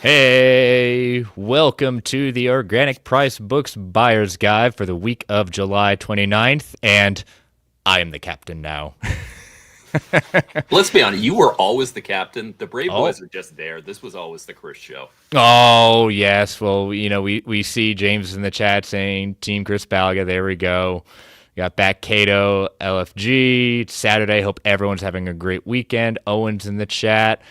Hey, welcome to the Organic Price Books Buyer's Guide for the week of July 29th, and I am the captain now. Let's be honest. You were always the captain. The Brave Oh, Boys are just there. This was always the Chris show. oh yes. Well, we see James in the chat saying Team Chris Balga. There we go. Got back Cato, LFG. It's Saturday. Hope everyone's having a great weekend. Owen's in the chat.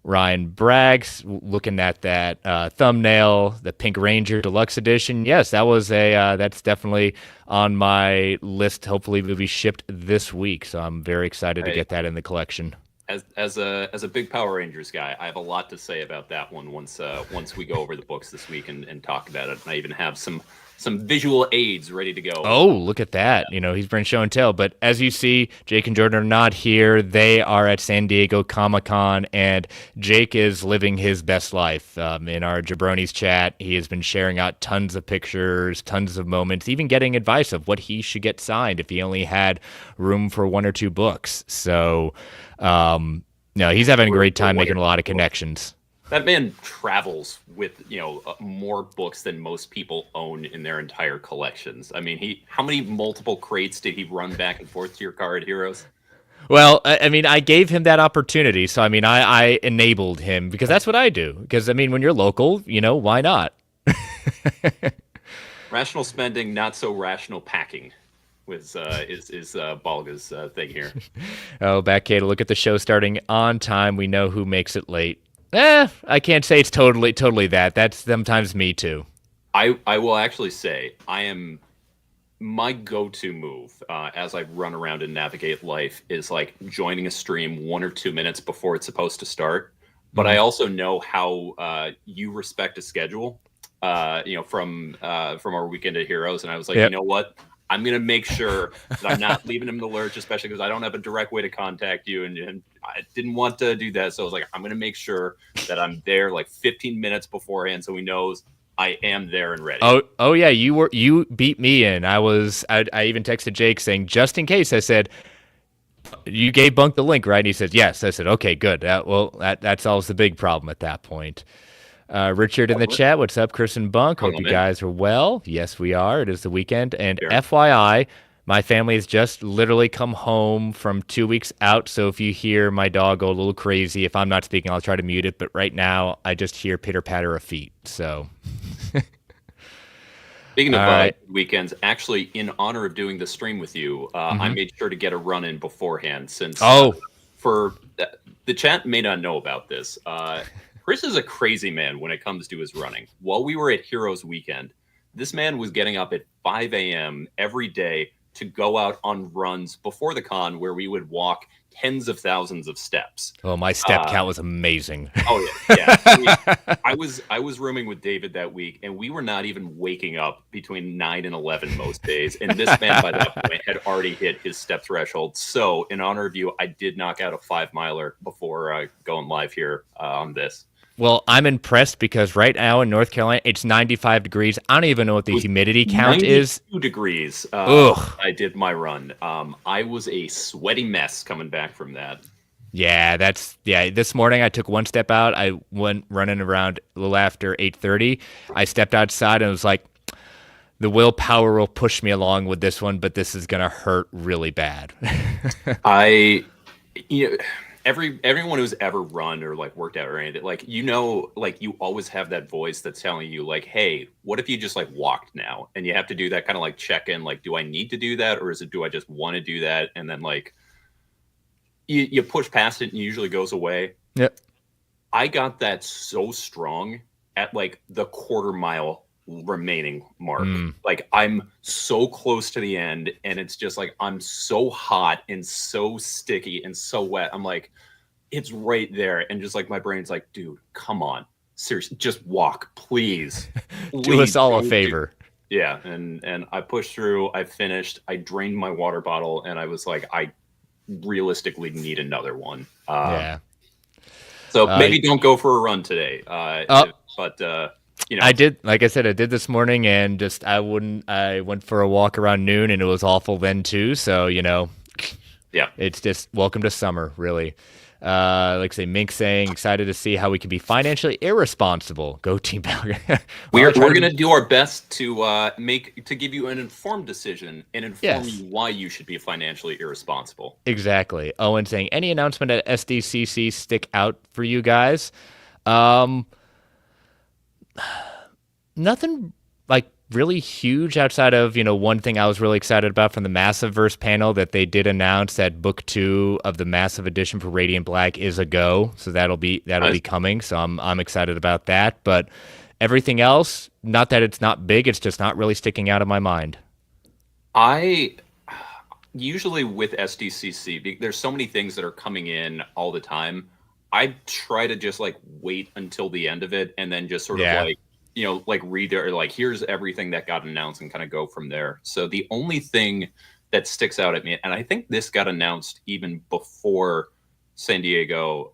Ryan Braggs looking at that thumbnail, the Pink Ranger Deluxe Edition. Yes, that was that's definitely on my list. Hopefully, will be shipped this week. So I'm very excited to get that in the collection. As a big Power Rangers guy, I have a lot to say about that one once we go over the books this week and talk about it. And I even have some visual aids ready to go. Oh, look at that. He's been show and tell. But as you see, Jake and Jordan are not here. They are at San Diego Comic-Con, and Jake is living his best life. In our Jabronis chat, he has been sharing out tons of pictures, tons of moments, even getting advice of what he should get signed if he only had room for one or two books. So, no, he's having a great time making a lot of connections. That man travels with, more books than most people own in their entire collections. I mean, how many multiple crates did he run back and forth to your Card Heroes? Well, I mean, I gave him that opportunity. So, I mean, I enabled him because that's what I do. Because, I mean, when you're local, why not? Rational spending, not so rational packing is Balga's thing here. Oh, back Kate, look at the show starting on time. We know who makes it late. I can't say it's totally that. That's sometimes me too. I will actually say my go-to move as I run around and navigate life is like joining a stream 1 or 2 minutes before it's supposed to start. But I also know how you respect a schedule, from our Weekend of Heroes, and I was like, Yep. You know what? I'm going to make sure that I'm not leaving him in the lurch, especially because I don't have a direct way to contact you. And I didn't want to do that. So I was like, I'm going to make sure that I'm there like 15 minutes beforehand so he knows I am there and ready. Oh yeah, you beat me in. I even texted Jake saying, just in case, I said, you gave Bunk the link, right? And he said, yes. I said, okay, good. That solves the big problem at that point. Richard in the chat, what's up, Chris and Bunk? Hope you guys are well. Yes, we are. It is the weekend. And FYI, my family has just literally come home from 2 weeks out. So if you hear my dog go a little crazy, if I'm not speaking, I'll try to mute it. But right now, I just hear pitter patter of feet. So. Speaking of weekends, actually, in honor of doing the stream with you, I made sure to get a run in beforehand since for the chat may not know about this. Chris is a crazy man when it comes to his running. While we were at Heroes Weekend, this man was getting up at 5 a.m. every day to go out on runs before the con where we would walk tens of thousands of steps. Oh, my step count was amazing. Oh, yeah. I mean, I was rooming with David that week, and we were not even waking up between 9 and 11 most days. And this man, by that point, had already hit his step threshold. So, in honor of you, I did knock out a 5-miler before going live here on this. Well, I'm impressed because right now in North Carolina, it's 95 degrees. I don't even know what the humidity count is. 92 degrees. I did my run. I was a sweaty mess coming back from that. Yeah, this morning I took one step out. I went running around a little after 8:30. I stepped outside and was like, the willpower will push me along with this one, but this is going to hurt really bad. Everyone who's ever run or like worked out or anything, like, you always have that voice that's telling you like, hey, what if you just like walked now? And you have to do that kind of like check in, like, do I need to do that? Or do I just want to do that? And then like you push past it and it usually goes away. Yep. I got that so strong at like the quarter-mile remaining mark. Like, I'm so close to the end and it's just like I'm so hot and so sticky and so wet. I'm like, it's right there. And just like my brain's like, dude, come on, seriously, just walk, please. Do us all a favor. Yeah. And I pushed through, I finished, I drained my water bottle, and I was like, I realistically need another one. Yeah. So maybe don't go for a run today. I did, like I said, I did this morning, and just I went for a walk around noon, and it was awful then too. So Yeah. It's just welcome to summer, really. Like I say, Mink saying, excited to see how we can be financially irresponsible. Go Team Balga. Well, I try We're to going to be. do our best to give you an informed decision and inform Yes, you why you should be financially irresponsible. exactly. Owen saying, any announcement at SDCC stick out for you guys? Um, Nothing like really huge outside of, one thing I was really excited about from the Massive Verse panel that they did announce that book 2 of the Massive Edition for Radiant Black is a go. So that'll be coming. So I'm excited about that. But everything else, not that it's not big, it's just not really sticking out of my mind. I usually with SDCC, there's so many things that are coming in all the time. I try to just like wait until the end of it and then just sort of Yeah. like, like read or like, here's everything that got announced and kind of go from there. So the only thing that sticks out at me, and I think this got announced even before San Diego,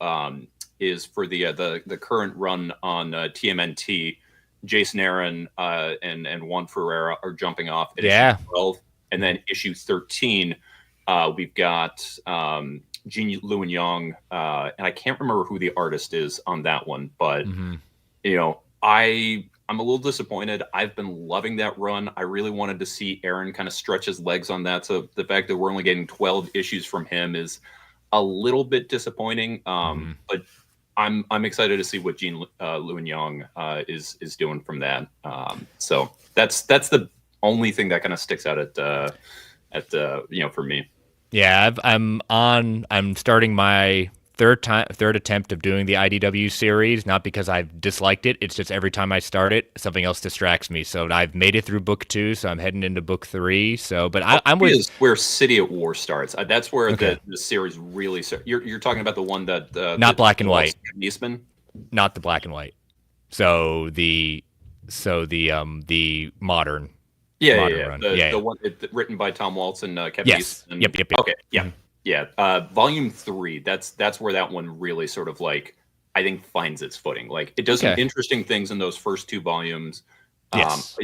is for the current run on TMNT. Jason Aaron and Juan Ferreira are jumping off at Yeah. issue 12, and then issue 13. We've got Jean Lewin Young, and I can't remember who the artist is on that one, but I'm a little disappointed. I've been loving that run. I really wanted to see Aaron kind of stretch his legs on that. So the fact that we're only getting 12 issues from him is a little bit disappointing. But I'm excited to see what Jean Lewin Young is doing from that. So that's the only thing that kind of sticks out for me. Yeah, I'm starting my third attempt of doing the IDW series, not because I've disliked it. It's just every time I start it, something else distracts me. So I've made it through book 2, so I'm heading into book 3. So, but I'm with is where City at War starts. That's where the series really starts. You're talking about the one that not black and white. Eastman? Not the black and white. So the modern. Run. The one written by Tom Waltz and Kevin Eastman. Yep. Okay. Yeah. Yeah. Volume 3. That's where that one really sort of like I think finds its footing. Like it does some interesting things in those first 2 volumes. Yes.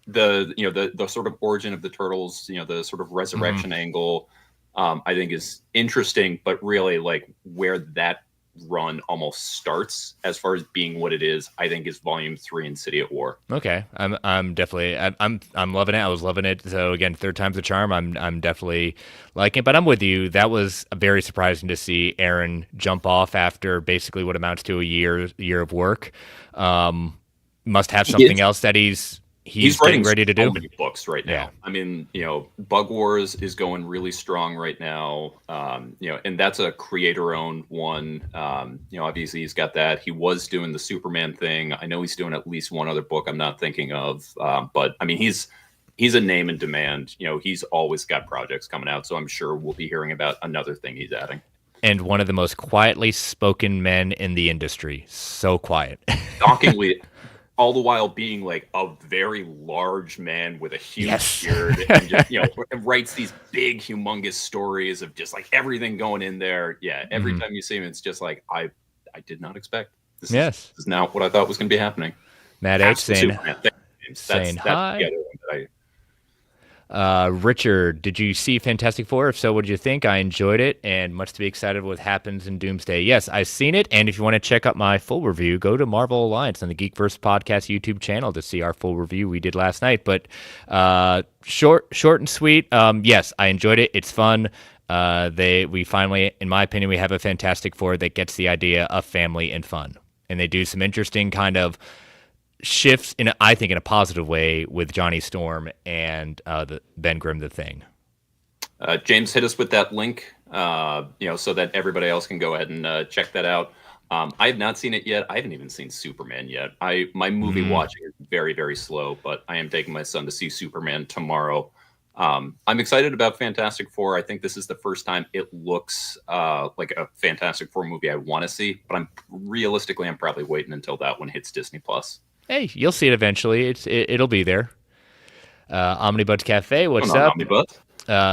The sort of origin of the turtles, the sort of resurrection angle, I think is interesting, but really like where that run almost starts as far as being what it is, I think is volume 3 in City at War. Okay. I'm definitely I'm loving it. I was loving it. So again, third time's the charm. I'm definitely liking it, but I'm with you. That was very surprising to see Aaron jump off after basically what amounts to a year of work. Must have something else that he's getting ready to do. Many books right now. Yeah. I mean, Bug Wars is going really strong right now. And that's a creator-owned one. Obviously he's got that. He was doing the Superman thing. I know he's doing at least one other book I'm not thinking of. But I mean, he's a name in demand. He's always got projects coming out. So I'm sure we'll be hearing about another thing he's adding. And one of the most quietly spoken men in the industry. So quiet. Shockingly. All the while being like a very large man with a huge beard, and just, writes these big, humongous stories of just like everything going in there. Yeah, every time you see him, it's just like I did not expect this. This is not what I thought was going to be happening. Matt H saying hi. Richard, did you see Fantastic Four? If so, what did you think? I enjoyed it, and much to be excited what happens in Doomsday. Yes, I've seen it, and if you want to check out my full review, go to Marvel Alliance on the Geekverse Podcast YouTube channel to see our full review we did last night. But short and sweet. Yes, I enjoyed it. It's fun. We finally, in my opinion, we have a Fantastic Four that gets the idea of family and fun, and they do some interesting kind of shifts I think in a positive way with Johnny Storm and the Ben Grimm the Thing. James, hit us with that link, so that everybody else can go ahead and check that out. I have not seen it yet. I haven't even seen Superman yet. My movie watching is very, very slow, but I am taking my son to see Superman tomorrow. I'm excited about Fantastic Four. I think this is the first time it looks like a Fantastic Four movie I want to see, but I'm probably waiting until that one hits Disney Plus. Hey, you'll see it eventually. It'll be there. Omnibuds Cafe, what's up?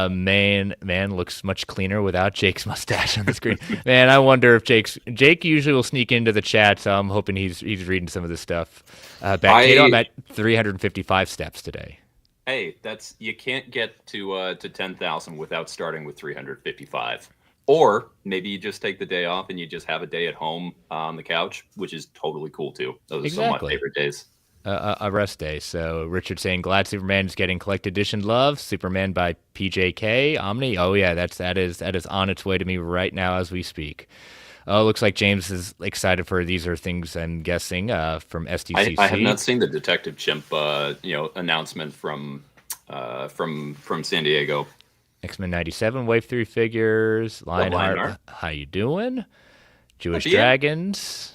Man looks much cleaner without Jake's mustache on the screen. Man, I wonder if Jake usually will sneak into the chat, so I'm hoping he's reading some of this stuff. I'm at 355 steps today. Hey, that's you can't get to 10,000 without starting with 355. Or maybe you just take the day off and you just have a day at home on the couch, which is totally cool too. Those are some of my Exactly. favorite days. A rest day. So Richard saying glad Superman is getting collected edition love. Superman by PJK Omni. Oh yeah, that is on its way to me right now as we speak. Oh, looks like James is excited for these are things I'm guessing from I have SDCC. not seen the Detective Chimp announcement from San Diego. X-Men 97 Wave 3 figures. Love Lionheart, Lionheart. how you doing? Jewish Yeah, Dragons.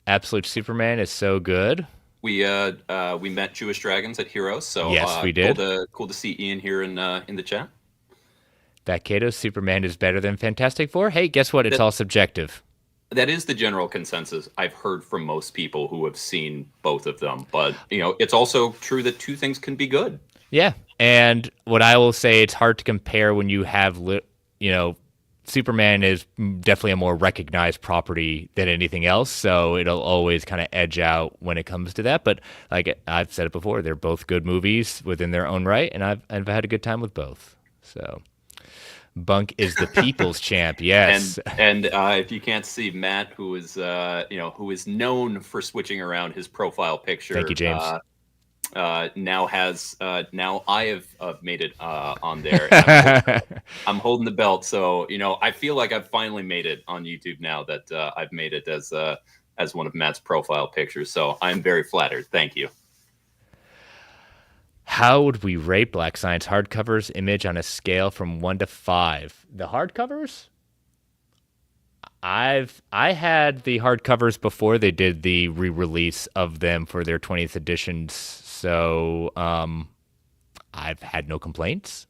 Absolute Superman is so good. we met Jewish Dragons at Heroes, so Yes, we cool did. to see Ian here in the chat. That Kato Superman is better than Fantastic Four. Hey, guess what? It's That all subjective. that is the general consensus I've heard from most people who have seen both of them. But it's also true that two things can be good. Yeah. And what I will say, it's hard to compare when you have, Superman is definitely a more recognized property than anything else. So it'll always kind of edge out when it comes to that. But like I've said it before, they're both good movies within their own right. And I've had a good time with both. So Bunk is the people's champ. And Yes. and if you can't see Matt, who is known for switching around his profile Thank you, picture, James. now I have made it on there. And I'm holding the belt, so I feel like I've finally made it on YouTube now that I've made it as one of Matt's profile pictures. So I'm very flattered. Thank you. How would we rate Black Science hardcovers image on a scale from 1 to 5? The hardcovers? I had the hardcovers before they did the re-release of them for their 20th editions, so I've had no complaints.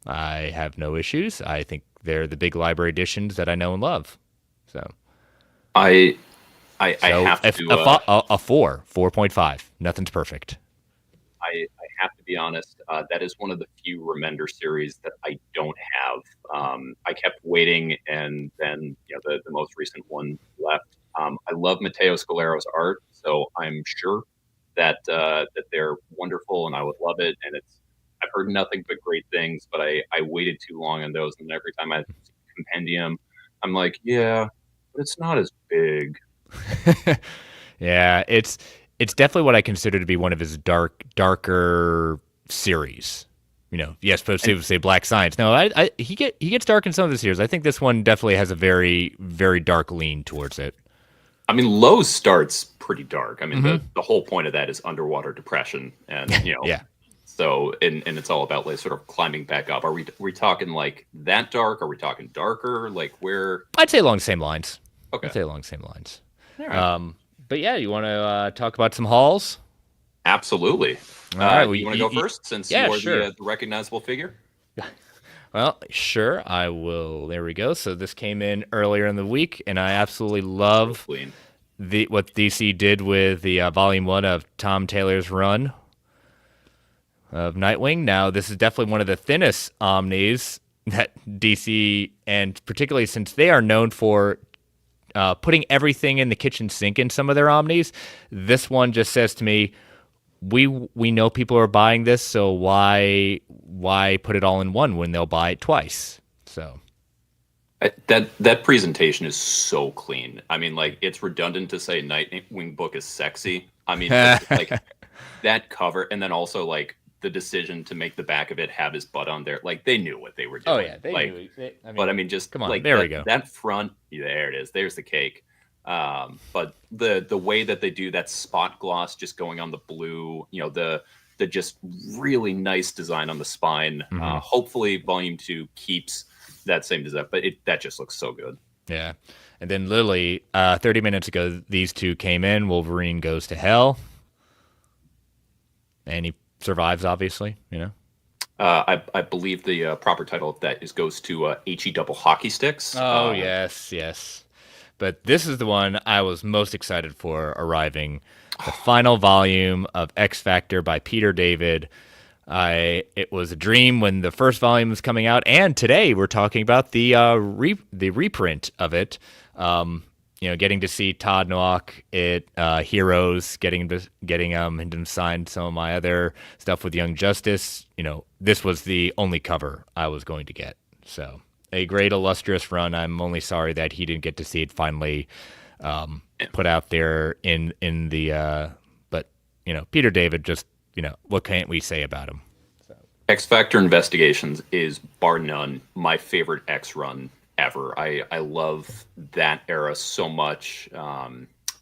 I have no issues. I think they're the big library editions that I know and love. So, I I so have if to a 4.5, nothing's perfect. I have to be honest. That is one of the few Remender series that I don't have. I kept waiting, and then the most recent one left. I love Matteo Scalero's art, so I'm sure that they're wonderful, and I would love it. And I've heard nothing but great things, but I waited too long on those, and every time I see compendium, I'm like, yeah, but it's not as big. Yeah, it's definitely what I consider to be one of his darker series. Yes, but And say Black Science. No, he gets dark in some of the series. I think this one definitely has a very very dark lean towards it. I mean, Lowe's starts pretty dark. I mean, Hmm. the whole point of that is underwater depression, and Yeah, so and it's all about like sort of climbing back up. Are we talking like that dark? Are we talking darker? Like where? I'd say along the same lines. Okay, I'd say along the same lines. all right, But yeah, you want to talk about some hauls? absolutely. All right, Do you want to go first since yeah, you are sure. the recognizable figure? Well, sure, I will. There we go. So this came in earlier in the week, and I absolutely love Clean. what DC did with the volume 1 of Tom Taylor's run of Nightwing. Now, this is definitely one of the thinnest omnis that DC, and particularly since they are known for putting everything in the kitchen sink in some of their omnis, this one just says to me, we know people are buying this, so why put it all in one when they'll buy it twice? So That presentation is so clean. I mean, like it's redundant to say Nightwing book is sexy. I mean, like that cover, and then also like the decision to make the back of it have his butt on there. Like they knew what they were doing. oh yeah, they like, knew. but I mean, just come on, like there we that, go. that front, yeah, there it is. There's the cake. But the way that they do that spot gloss just going on the blue, the just really nice design on the spine. Mm-hmm. Hopefully, Volume 2 keeps that same design, but that just looks so good. Yeah, and then literally 30 minutes ago, these two came in. Wolverine goes to hell, and he survives. Obviously, I believe the proper title of that goes to HE double hockey sticks. Oh yes, yes. But this is the one I was most excited for arriving. The final volume of X Factor by Peter David. It was a dream when the first volume was coming out, and today we're talking about the reprint of it. getting to see Todd Nock at Heroes, getting him signed some of my other stuff with Young Justice. This was the only cover I was going to get. So a great illustrious run. I'm only sorry that he didn't get to see it finally put out there in the. But Peter David, just what can't we say about him? X Factor Investigations is bar none my favorite X run ever. I love that era so much,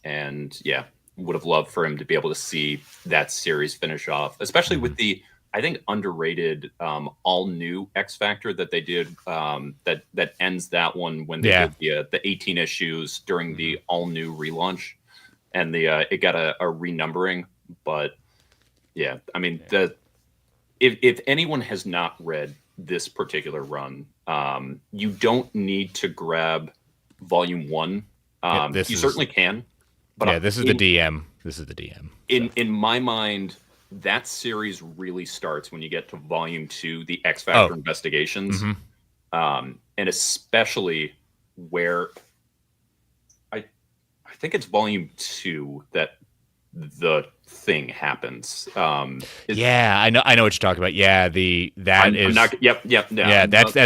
and yeah, would have loved for him to be able to see that series finish off, especially with the I think underrated all new X Factor that they did. That ends that one when they did the 18 issues during the all new relaunch, and it got a renumbering. But yeah, I mean if anyone has not read this particular run, you don't need to grab volume 1. You certainly can, but this is the DM. This is the DM. In my mind, that series really starts when you get to volume 2, the X Factor Investigations, and especially where I think it's volume 2 that the thing happens. I know what you're talking about. Yeah, that's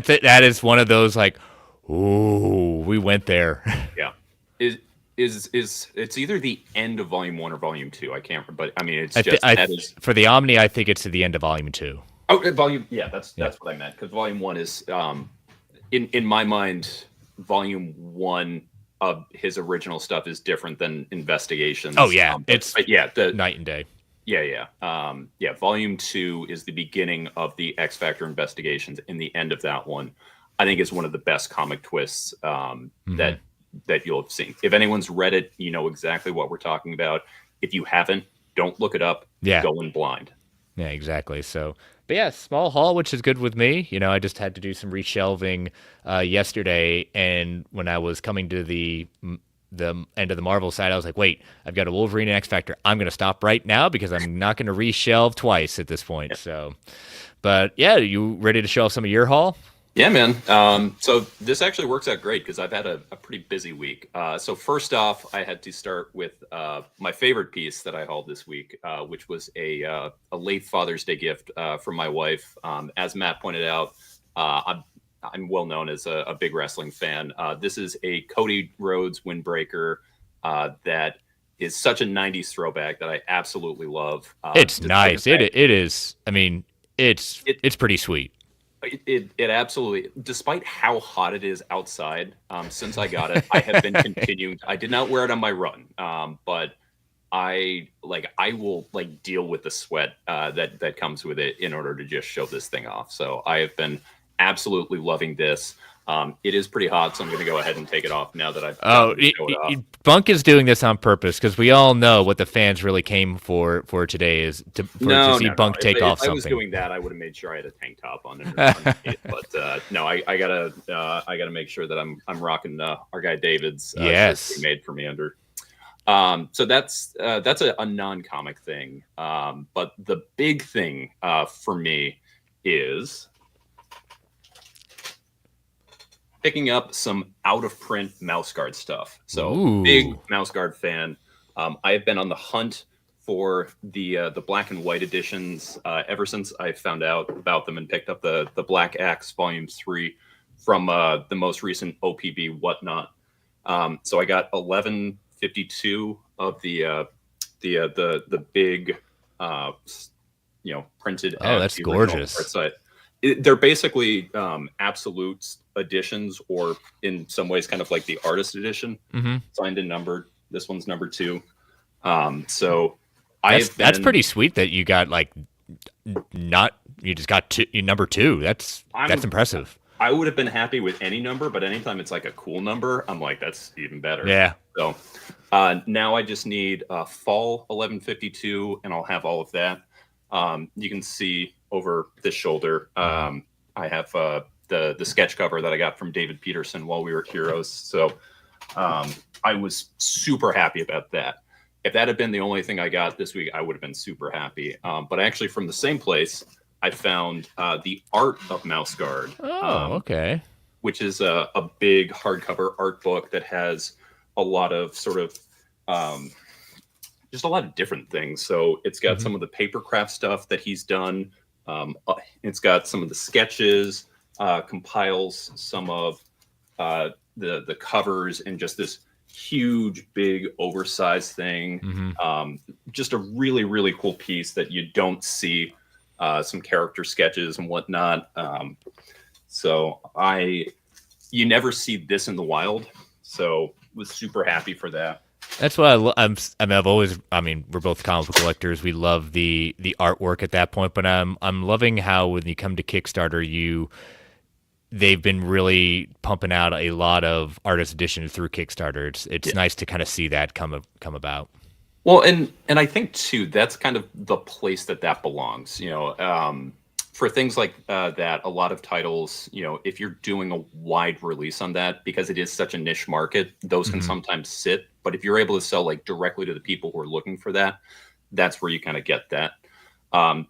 it. That is one of those like, ooh, we went there. Yeah, is it's either the end of volume 1 or volume 2. I can't remember, but I mean, it's for the Omni. I think it's to the end of volume 2. Oh, volume. Yeah, that's what I meant, because volume 1 is in my mind, volume 1 of his original stuff is different than Investigations. Oh yeah, the night and day. Yeah. Volume 2 is the beginning of the X Factor Investigations, and the end of that one, I think, is one of the best comic twists that you'll have seen. If anyone's read it, you know exactly what we're talking about. If you haven't, don't look it up. Yeah, go in blind. Yeah, exactly. So, but yeah, small haul, which is good with me. I just had to do some reshelving yesterday, and when I was coming to the end of the Marvel side, I was like, wait, I've got a Wolverine and X Factor. I'm going to stop right now because I'm not going to reshelve twice at this point. So, but yeah, you ready to show off some of your haul? Yeah, man. So this actually works out great because I've had a pretty busy week. So first off, I had to start with my favorite piece that I hauled this week, which was a late Father's Day gift from my wife. As Matt pointed out, I'm well known as a big wrestling fan. This is a Cody Rhodes windbreaker that is such a 90s throwback that I absolutely love. It's nice. It is. I mean, it's pretty sweet. It absolutely, despite how hot it is outside, since I got it, I have been continuing. I did not wear it on my run, but I will deal with the sweat that comes with it in order to just show this thing off. So I have been absolutely loving this. It is pretty hot, so I'm going to go ahead and take it off now that I've Bunk is doing this on purpose because we all know what the fans really came for today is to see Bunk take off something. If I was doing that, I would have made sure I had a tank top on it. But no, I gotta make sure that I'm rocking our guy David's yes he made for me under. So that's a non-comic thing. But the big thing for me is picking up some out-of-print mouse guard stuff. So big mouse guard fan. I have been on the hunt for the black and white editions ever since I found out about them and picked up the Black Axe Volume 3 from the most recent OPB Whatnot. So I got 1152 of the big printed. Oh, that's gorgeous. They're basically absolute editions, or in some ways kind of like the artist edition, signed and numbered. This one's number 2. So that's pretty sweet that you got you just got number 2. That's impressive. I would have been happy with any number, but anytime it's like a cool number, I'm like, that's even better. Yeah. So now I just need fall 1152, and I'll have all of that. You can see over this shoulder, I have the sketch cover that I got from David Peterson while we were at Heroes. So I was super happy about that. If that had been the only thing I got this week, I would have been super happy. But actually, from the same place, I found the Art of Mouse Guard. Oh, okay. Which is a big hardcover art book that has a lot of sort of just a lot of different things. So it's got some of the papercraft stuff that he's done. It's got some of the sketches, compiles some of the covers, and just this huge, big, oversized thing. Just a really, really cool piece that you don't see. Some character sketches and whatnot. So you never see this in the wild. So was super happy for that. That's what I've always. I mean, we're both comic book collectors. We love the artwork at that point. But I'm loving how when you come to Kickstarter, they've been really pumping out a lot of artist editions through Kickstarter. It's nice to kind of see that come about. Well, and I think too that's kind of the place that belongs. For things like that, a lot of titles, if you're doing a wide release on that, because it is such a niche market, those can sometimes sit. But if you're able to sell like directly to the people who are looking for that, that's where you kind of get that.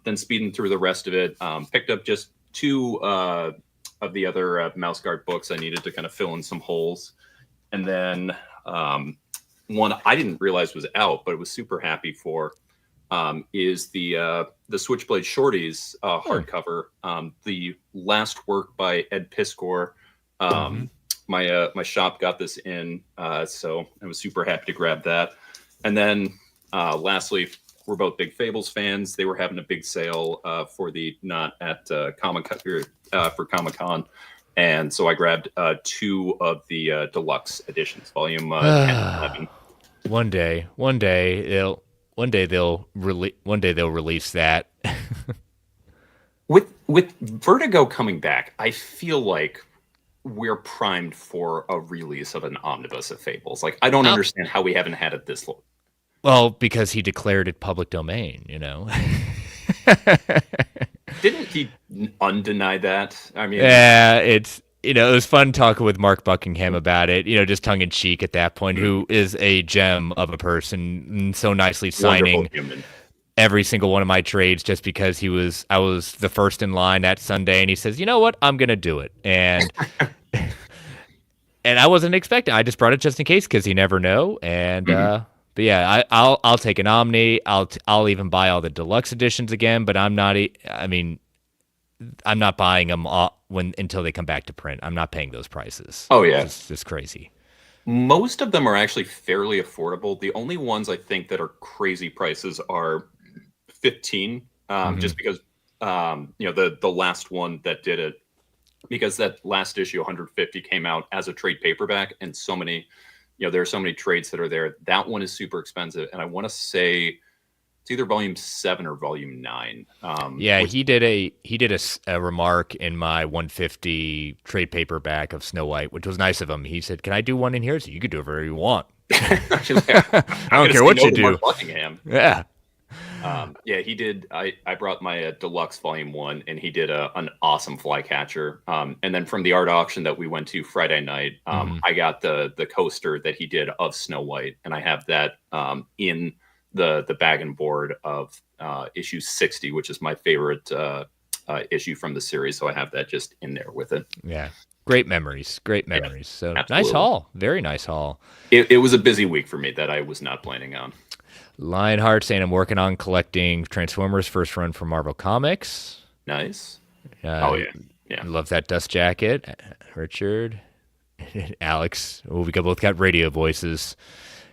Then speeding through the rest of it, picked up just two of the other Mouse Guard books I needed to kind of fill in some holes. And then one I didn't realize was out, but was super happy for, is the Switchblade Shorties hardcover. The last work by Ed Piskor. My shop got this in, so I was super happy to grab that. And then lastly, we're both big Fables fans. They were having a big sale for the not at for Comic-Con. And so I grabbed two of the deluxe editions, volume 10 and 11. One day they'll release that. With Vertigo coming back, I feel like we're primed for a release of an omnibus of Fables. Like, I don't understand how we haven't had it this long. Well, because he declared it public domain, Didn't he undeny that? I mean, yeah, it was fun talking with Mark Buckingham about it, just tongue in cheek at that point, who is a gem of a person and so nicely signing every single one of my trades just because I was the first in line that Sunday, and he says, "You know what? I'm going to do it." And and I wasn't expecting. I just brought it just in case because you never know. And but yeah, I'll take an Omni. I'll even buy all the deluxe editions again, but I'm not buying them until they come back to print. I'm not paying those prices. Oh yeah, it's just crazy. Most of them are actually fairly affordable. The only ones I think that are crazy prices are 15, just because the last one that did it, because that last issue 150 came out as a trade paperback, and so many, there are so many trades that are there. That one is super expensive, and I want to say it's either volume 7 or volume 9. He did a remark in my 150 trade paperback of Snow White, which was nice of him. He said, "Can I do one in here?" So you could do whatever you want. I don't care what you do. Yeah. He did. I brought my deluxe volume 1, and he did an awesome flycatcher. And then from the art auction that we went to Friday night, I got the coaster that he did of Snow White, and I have that in the bag and board of issue 60, which is my favorite issue from the series. So I have that just in there with it. Yeah. Great memories. Yeah, so absolutely. Nice haul. Very nice haul. It was a busy week for me that I was not planning on. Lionheart saying I'm working on collecting Transformers first run from Marvel Comics. Nice. Oh yeah. Love that dust jacket. Richard, Alex. Oh, we both got radio voices,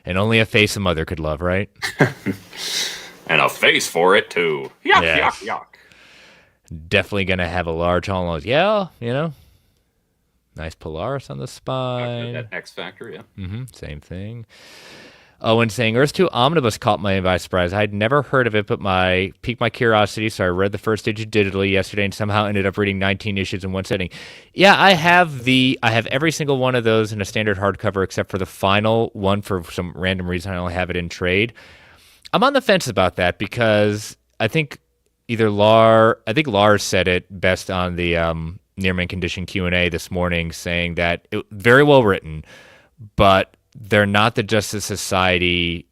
and only a face a mother could love, right? And a face for it too. Yuck, yuck, yuck. Definitely gonna have a large haul. Yeah, nice Polaris on the spine. That X Factor, yeah. Same thing. Owen saying, Earth 2 Omnibus caught me by surprise. I had never heard of it, but piqued my curiosity, so I read the first issue digitally yesterday and somehow ended up reading 19 issues in one sitting. Yeah, I have every single one of those in a standard hardcover except for the final one. For some random reason, I only have it in trade. I'm on the fence about that because I think Lars said it best on the Near Mint Condition Q&A this morning, saying that it very well written, but they're not the Justice Society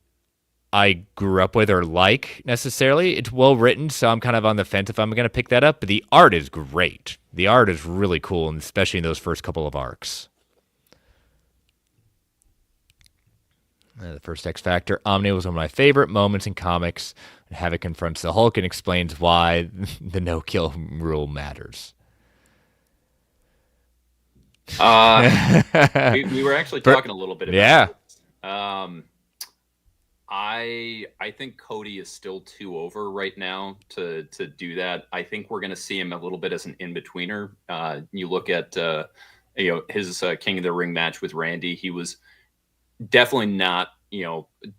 I grew up with or like necessarily. It's well written, so I'm kind of on the fence if I'm going to pick that up. But the art is great. The art is really cool, and especially in those first couple of arcs. The first X Factor, Omni was one of my favorite moments in comics. Havoc confronts the Hulk and explains why the no-kill rule matters. We were actually talking a little bit about this. I think Cody is still too over right now to do that. I think we're going to see him a little bit as an in-betweener. You look at his King of the Ring match with Randy. He was definitely not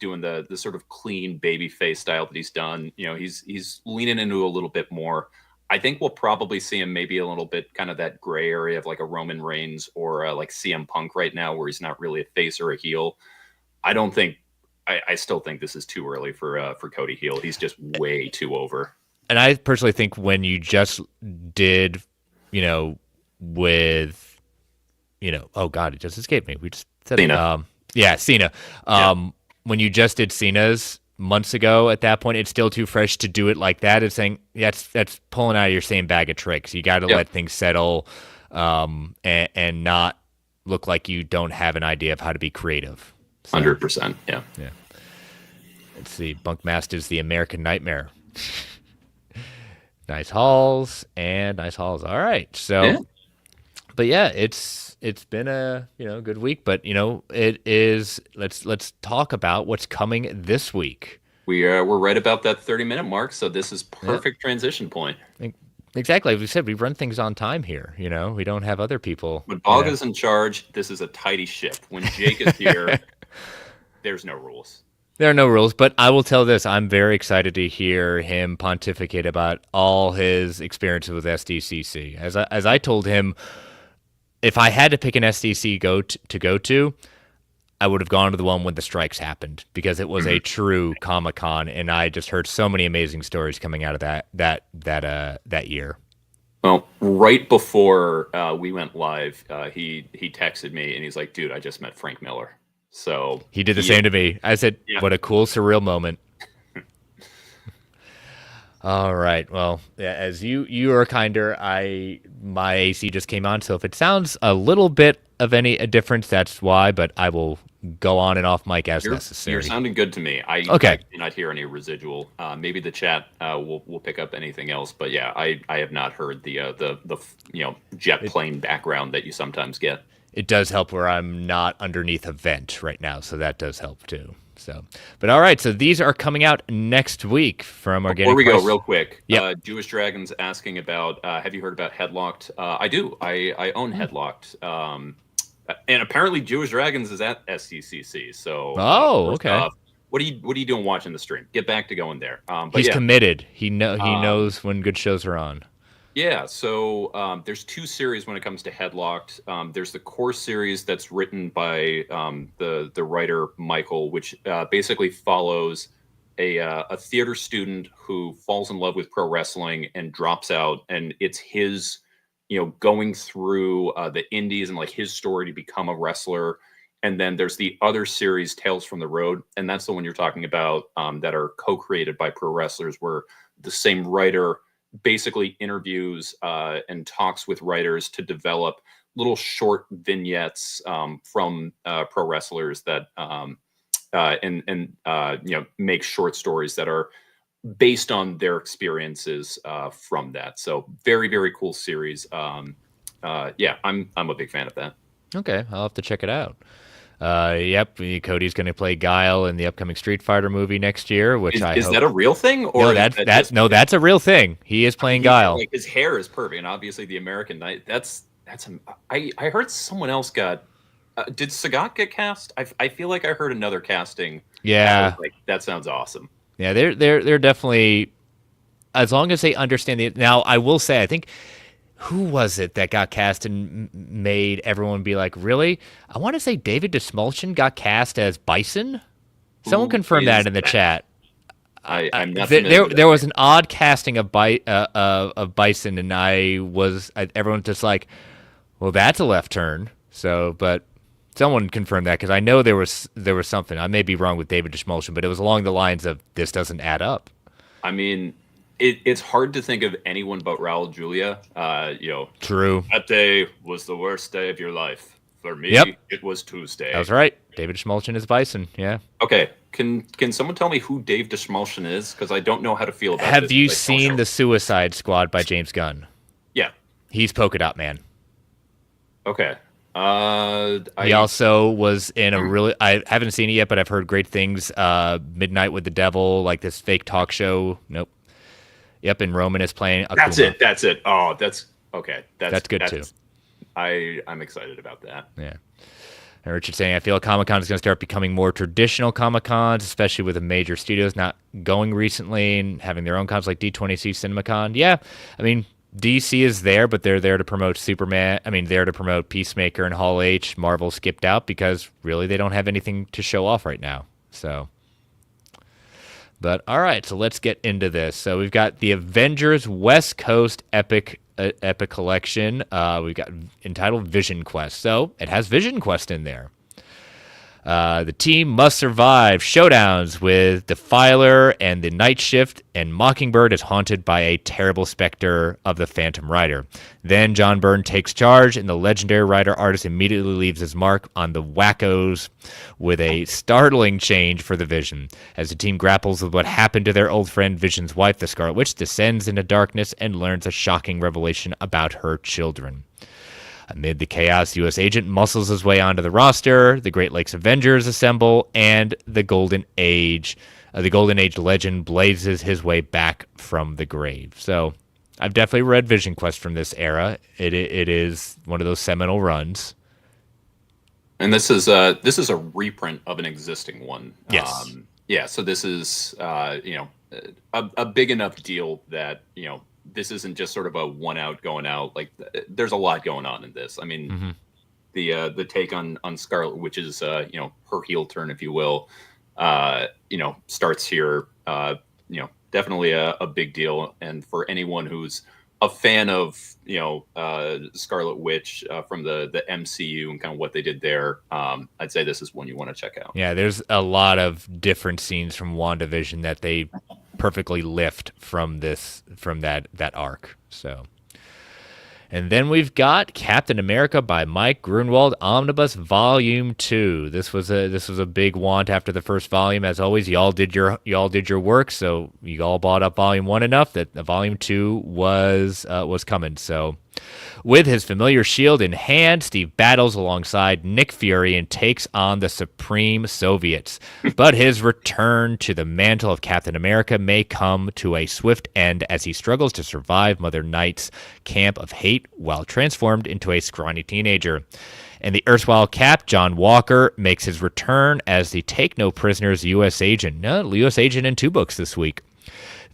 doing the sort of clean baby face style that he's done. He's leaning into a little bit more. I think we'll probably see him maybe a little bit kind of that gray area of like a Roman Reigns or like CM Punk right now, where he's not really a face or a heel. I still think this is too early for Cody heel. He's just way too over. And I personally think when you just did, with, oh God, it just escaped me. We just said Cena. Cena. When you just did Cena's months ago, at that point, it's still too fresh to do it like that. It's saying that's pulling out of your same bag of tricks. You got to let things settle, and not look like you don't have an idea of how to be creative. 100%. Yeah. Let's see. Bunkmaster's the American Nightmare. Nice hauls. All right. So, but yeah, it's been a good week. But it is. Let's talk about what's coming this week. We're right about that 30-minute mark, so this is perfect transition point. Exactly. As we said, we run things on time here. We don't have other people. When Balga's in charge, this is a tidy ship. When Jake is here, there's no rules. There are no rules, but I will tell this. I'm very excited to hear him pontificate about all his experiences with SDCC. As I told him, if I had to pick an SDC to go to, I would have gone to the one when the strikes happened, because it was a true Comic-Con, and I just heard so many amazing stories coming out of that year. Well, right before we went live, he texted me and he's like, "Dude, I just met Frank Miller." So he did the same to me. I said, "What a cool, surreal moment." All right. Well, as you are kinder, my AC just came on, so if it sounds a little bit of any difference, that's why. But I will go on and off mic as necessary. You're sounding good to me. I do not hear any residual. Maybe the chat will pick up anything else, but yeah, I have not heard the jet plane background that you sometimes get. It does help where I'm not underneath a vent right now, so that does help too. So, but all right, so these are coming out next week from Organic. Before we go, real quick, Jewish Dragons asking about, have you heard about Headlocked? I do. I own Headlocked, and apparently Jewish Dragons is at SDCC. So, okay. What are you doing watching the stream? Get back to going there. But he's committed. He knows when good shows are on. Yeah, so there's two series when it comes to Headlocked. There's the core series that's written by the writer Michael, which basically follows a theater student who falls in love with pro wrestling and drops out, and it's his going through the indies and like his story to become a wrestler. And then there's the other series, Tales from the Road, and that's the one you're talking about, that are co-created by pro wrestlers, where the same writer basically interviews and talks with writers to develop little short vignettes from pro wrestlers that make short stories that are based on their experiences from that. So very, very cool series. I'm a big fan of that. Okay, I'll have to check it out. Cody's going to play Guile in the upcoming Street Fighter movie next year, which is that a real thing? Or that's a real thing. He is playing Guile. Like, his hair is perfect, and obviously the American Knight. I heard someone else got. Did Sagat get cast? I feel like I heard another casting. Yeah, that sounds awesome. Yeah, they're definitely, as long as they understand the. Now, I will say, I think. Who was it that got cast and made everyone be like, really? I want to say David Desmulchen got cast as Bison. Someone confirmed that in the chat. I'm not there was an odd casting of Bison, and everyone just like, well, that's a left turn. So, but someone confirmed that, because I know there was something. I may be wrong with David Desmulchen, but it was along the lines of, this doesn't add up. I mean, it's hard to think of anyone but Raul Julia. True. That day was the worst day of your life. For me, Yep. it was Tuesday. That was right. David Schmolchen is Bison. Yeah. Okay. Can someone tell me who Dave DeSchmolchen is? Because I don't know how to feel about this. Have you seen The Suicide Squad by James Gunn? Yeah. He's Polka Dot Man. Okay. He also was in a really, I haven't seen it yet, but I've heard great things. Midnight with the Devil, like this fake talk show. Nope. Yep, and Roman is playing Akuma. That's it. Oh, that's okay. That's good too. I'm excited about that. Yeah. And Richard saying, I feel Comic-Con is going to start becoming more traditional Comic-Cons, especially with the major studios not going recently and having their own cons like D23 CinemaCon. Yeah, I mean, DC is there, but they're there to promote Superman. I mean, there to promote Peacemaker and Hall H. Marvel skipped out because really they don't have anything to show off right now. So, but all right, so let's get into this. So we've got the Avengers West Coast Epic collection. We've got entitled Vision Quest. So it has Vision Quest in there. The team must survive showdowns with Defiler and the Night Shift, and Mockingbird is haunted by a terrible specter of the Phantom Rider. Then John Byrne takes charge, and the legendary writer-artist immediately leaves his mark on the wackos with a startling change for the Vision. As the team grapples with what happened to their old friend Vision's wife, the Scarlet Witch descends into darkness and learns a shocking revelation about her children. Amid the chaos, U.S. Agent muscles his way onto the roster, the Great Lakes Avengers assemble, and the Golden Age legend blazes his way back from the grave. So I've definitely read Vision Quest from this era. It is one of those seminal runs. And this is a reprint of an existing one. Yes. Yeah. So this is a big enough deal that this isn't just sort of a one out going out. Like there's a lot going on in this. I mean, the take on Scarlet Witch's her heel turn, if you will, starts here. Definitely a big deal. And for anyone who's a fan of Scarlet Witch from the MCU and kind of what they did there, I'd say this is one you want to check out. Yeah, there's a lot of different scenes from WandaVision that they perfectly lift from that arc. So, and then we've got Captain America by Mike Grunwald Omnibus Volume 2. This was a big want after the first volume. As always, y'all did your work, so you all bought up Volume 1 enough that the Volume 2 was coming. So, with his familiar shield in hand, Steve battles alongside Nick Fury and takes on the Supreme Soviets. But his return to the mantle of Captain America may come to a swift end as he struggles to survive Mother Night's camp of hate while transformed into a scrawny teenager. And the erstwhile Cap, John Walker, makes his return as the take-no-prisoners U.S. agent. No, U.S. agent in 2 books this week.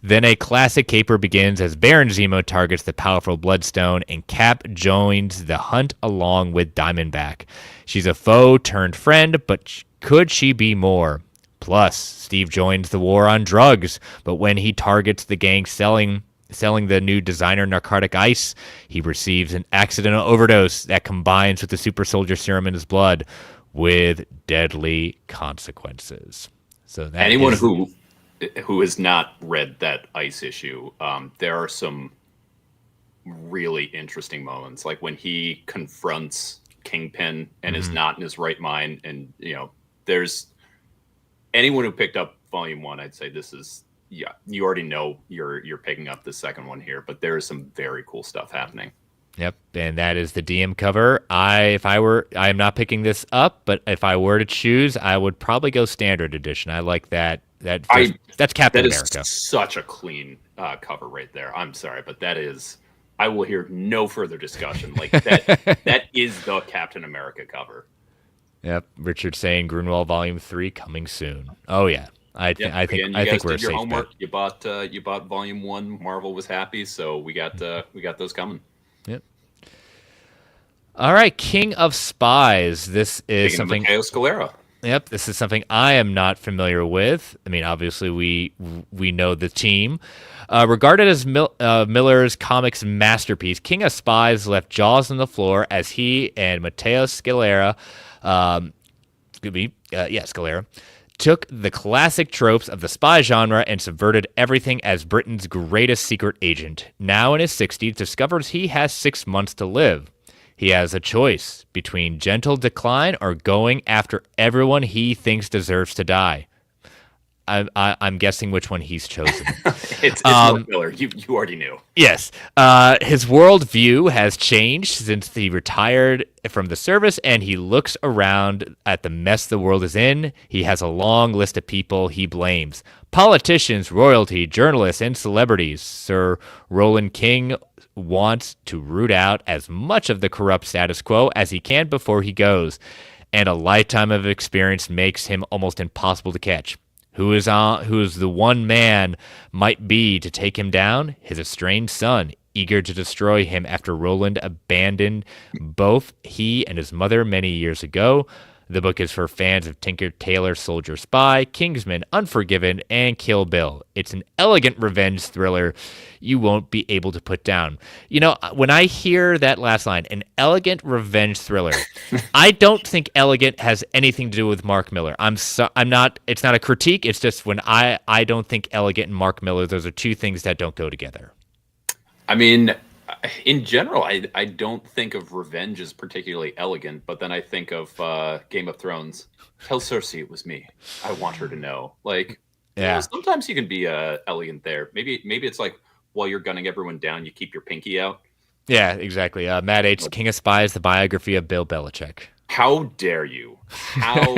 Then a classic caper begins as Baron Zemo targets the powerful Bloodstone, and Cap joins the hunt along with Diamondback. She's a foe turned friend, but could she be more? Plus, Steve joins the war on drugs, but when he targets the gang selling the new designer narcotic ice, he receives an accidental overdose that combines with the super soldier serum in his blood with deadly consequences. So that anyone who has not read that ice issue, there are some really interesting moments, like when he confronts Kingpin and is not in his right mind. And there's anyone who picked up Volume 1, I'd say this is you already know you're picking up the second one here, but there is some very cool stuff happening. Yep, and that is the DM cover. I am not picking this up, but if I were to choose, I would probably go standard edition. I like that. That's Captain America. That is such a clean cover right there. I'm sorry, but that is. I will hear no further discussion. Like that. That is the Captain America cover. Yep, Richard saying Grunwald Volume 3 coming soon. Oh yeah, I think we're your safe homework. Bet. You bought Volume 1. Marvel was happy, so we got those coming. Yep. All right, King of Spies. This is something. Matteo Scalera. Yep, this is something I am not familiar with. I mean, obviously we know the team. Regarded as Miller's comics masterpiece, King of Spies left jaws on the floor as he and Matteo Scalera, Scalera, took the classic tropes of the spy genre and subverted everything as Britain's greatest secret agent. Now in his 60s, discovers he has 6 months to live. He has a choice between gentle decline or going after everyone he thinks deserves to die. I'm guessing which one he's chosen. It's Mark Miller. You already knew. Yes. His worldview has changed since he retired from the service, and he looks around at the mess the world is in. He has a long list of people he blames: politicians, royalty, journalists, and celebrities. Sir Roland King wants to root out as much of the corrupt status quo as he can before he goes, and a lifetime of experience makes him almost impossible to catch. Who is the one man might be to take him down? His estranged son, eager to destroy him after Roland abandoned both he and his mother many years ago. The book is for fans of Tinker Tailor Soldier Spy, Kingsman, Unforgiven, and Kill Bill. It's an elegant revenge thriller you won't be able to put down. You know, when I hear that last line, an elegant revenge thriller, I don't think elegant has anything to do with Mark Miller. I'm not. It's not a critique. It's just when I don't think elegant and Mark Miller, those are two things that don't go together. I mean, in general, I don't think of revenge as particularly elegant, but then I think of Game of Thrones. Tell Cersei it was me. I want her to know. Like, yeah. Sometimes you can be elegant there. Maybe it's like while you're gunning everyone down, you keep your pinky out. Yeah, exactly. Matt H. King of Spies, the biography of Bill Belichick. How dare you? How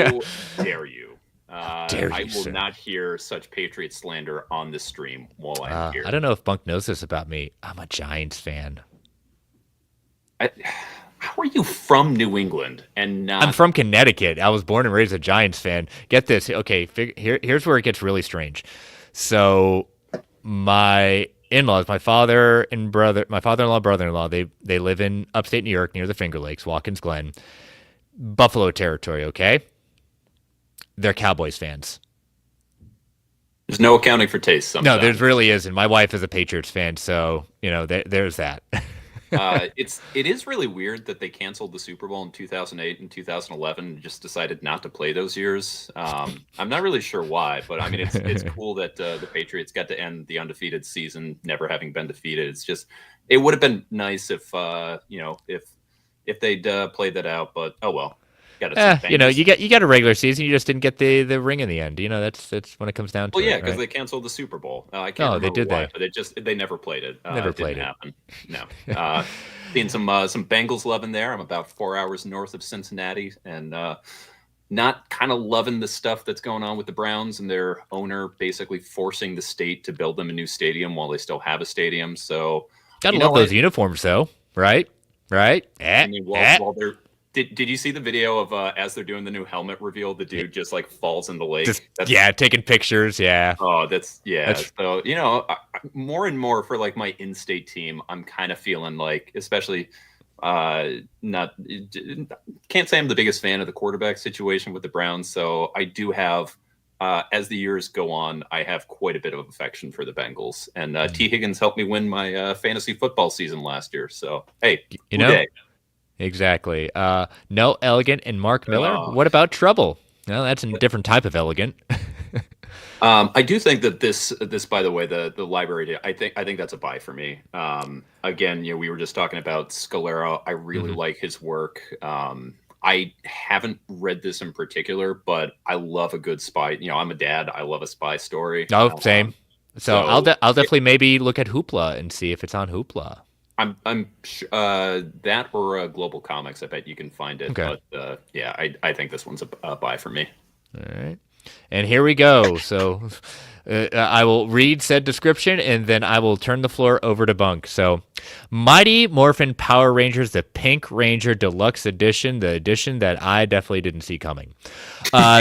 dare you? Dare you, I will sir. not hear such Patriot slander on this stream while I'm here. I don't know if Bunk knows this about me. I'm a Giants fan. How are you from New England and not? I'm from Connecticut. I was born and raised a Giants fan. Get this. Okay, here's where it gets really strange. So my in-laws, my father-in-law, brother-in-law, they live in upstate New York near the Finger Lakes, Watkins Glen, Buffalo territory, okay? They're Cowboys fans. There's no accounting for taste sometimes. No, there really isn't. My wife is a Patriots fan, so, you know, there's that. It is really weird that they canceled the Super Bowl in 2008 and 2011 and just decided not to play those years. I'm not really sure why, but I mean, it's cool that the Patriots got to end the undefeated season, never having been defeated. It's just, it would have been nice if if they'd played that out, but oh well. You know, you got a regular season, you just didn't get the ring in the end. You know, that's when it comes down to it. Well, yeah, because right? They canceled the Super Bowl. I can't remember they did why, that. But they never played it. Never it played didn't it. Happen. No. Seeing some Bengals love in there. I'm about 4 hours north of Cincinnati, and not kind of loving the stuff that's going on with the Browns and their owner basically forcing the state to build them a new stadium while they still have a stadium. So gotta love those uniforms, though, right? Right? I mean, while they're Did you see the video of as they're doing the new helmet reveal, the dude just like falls in the lake? Taking pictures. Yeah. Oh, so, you know, more and more for like my in-state team, I'm kind of feeling like, especially can't say I'm the biggest fan of the quarterback situation with the Browns. So I do have, as the years go on, I have quite a bit of affection for the Bengals. And T. Higgins helped me win my fantasy football season last year. So, hey, you know. Exactly. No elegant and Mark Miller. What about Trouble? No, that's a different type of elegant. I do think that this, by the way, the library, I think that's a buy for me. Again, you know, we were just talking about Scalera. I really like his work. I haven't read this in particular, but I love a good spy. You know, I'm a dad. I love a spy story. Oh, same. So I'll definitely maybe look at Hoopla and see if it's on Hoopla. I'm that or Global Comics. I bet you can find it. Okay. But I think this one's a buy for me. All right. And here we go. So I will read said description, and then I will turn the floor over to Bunk. So, Mighty Morphin Power Rangers, the Pink Ranger Deluxe Edition, the edition that I definitely didn't see coming.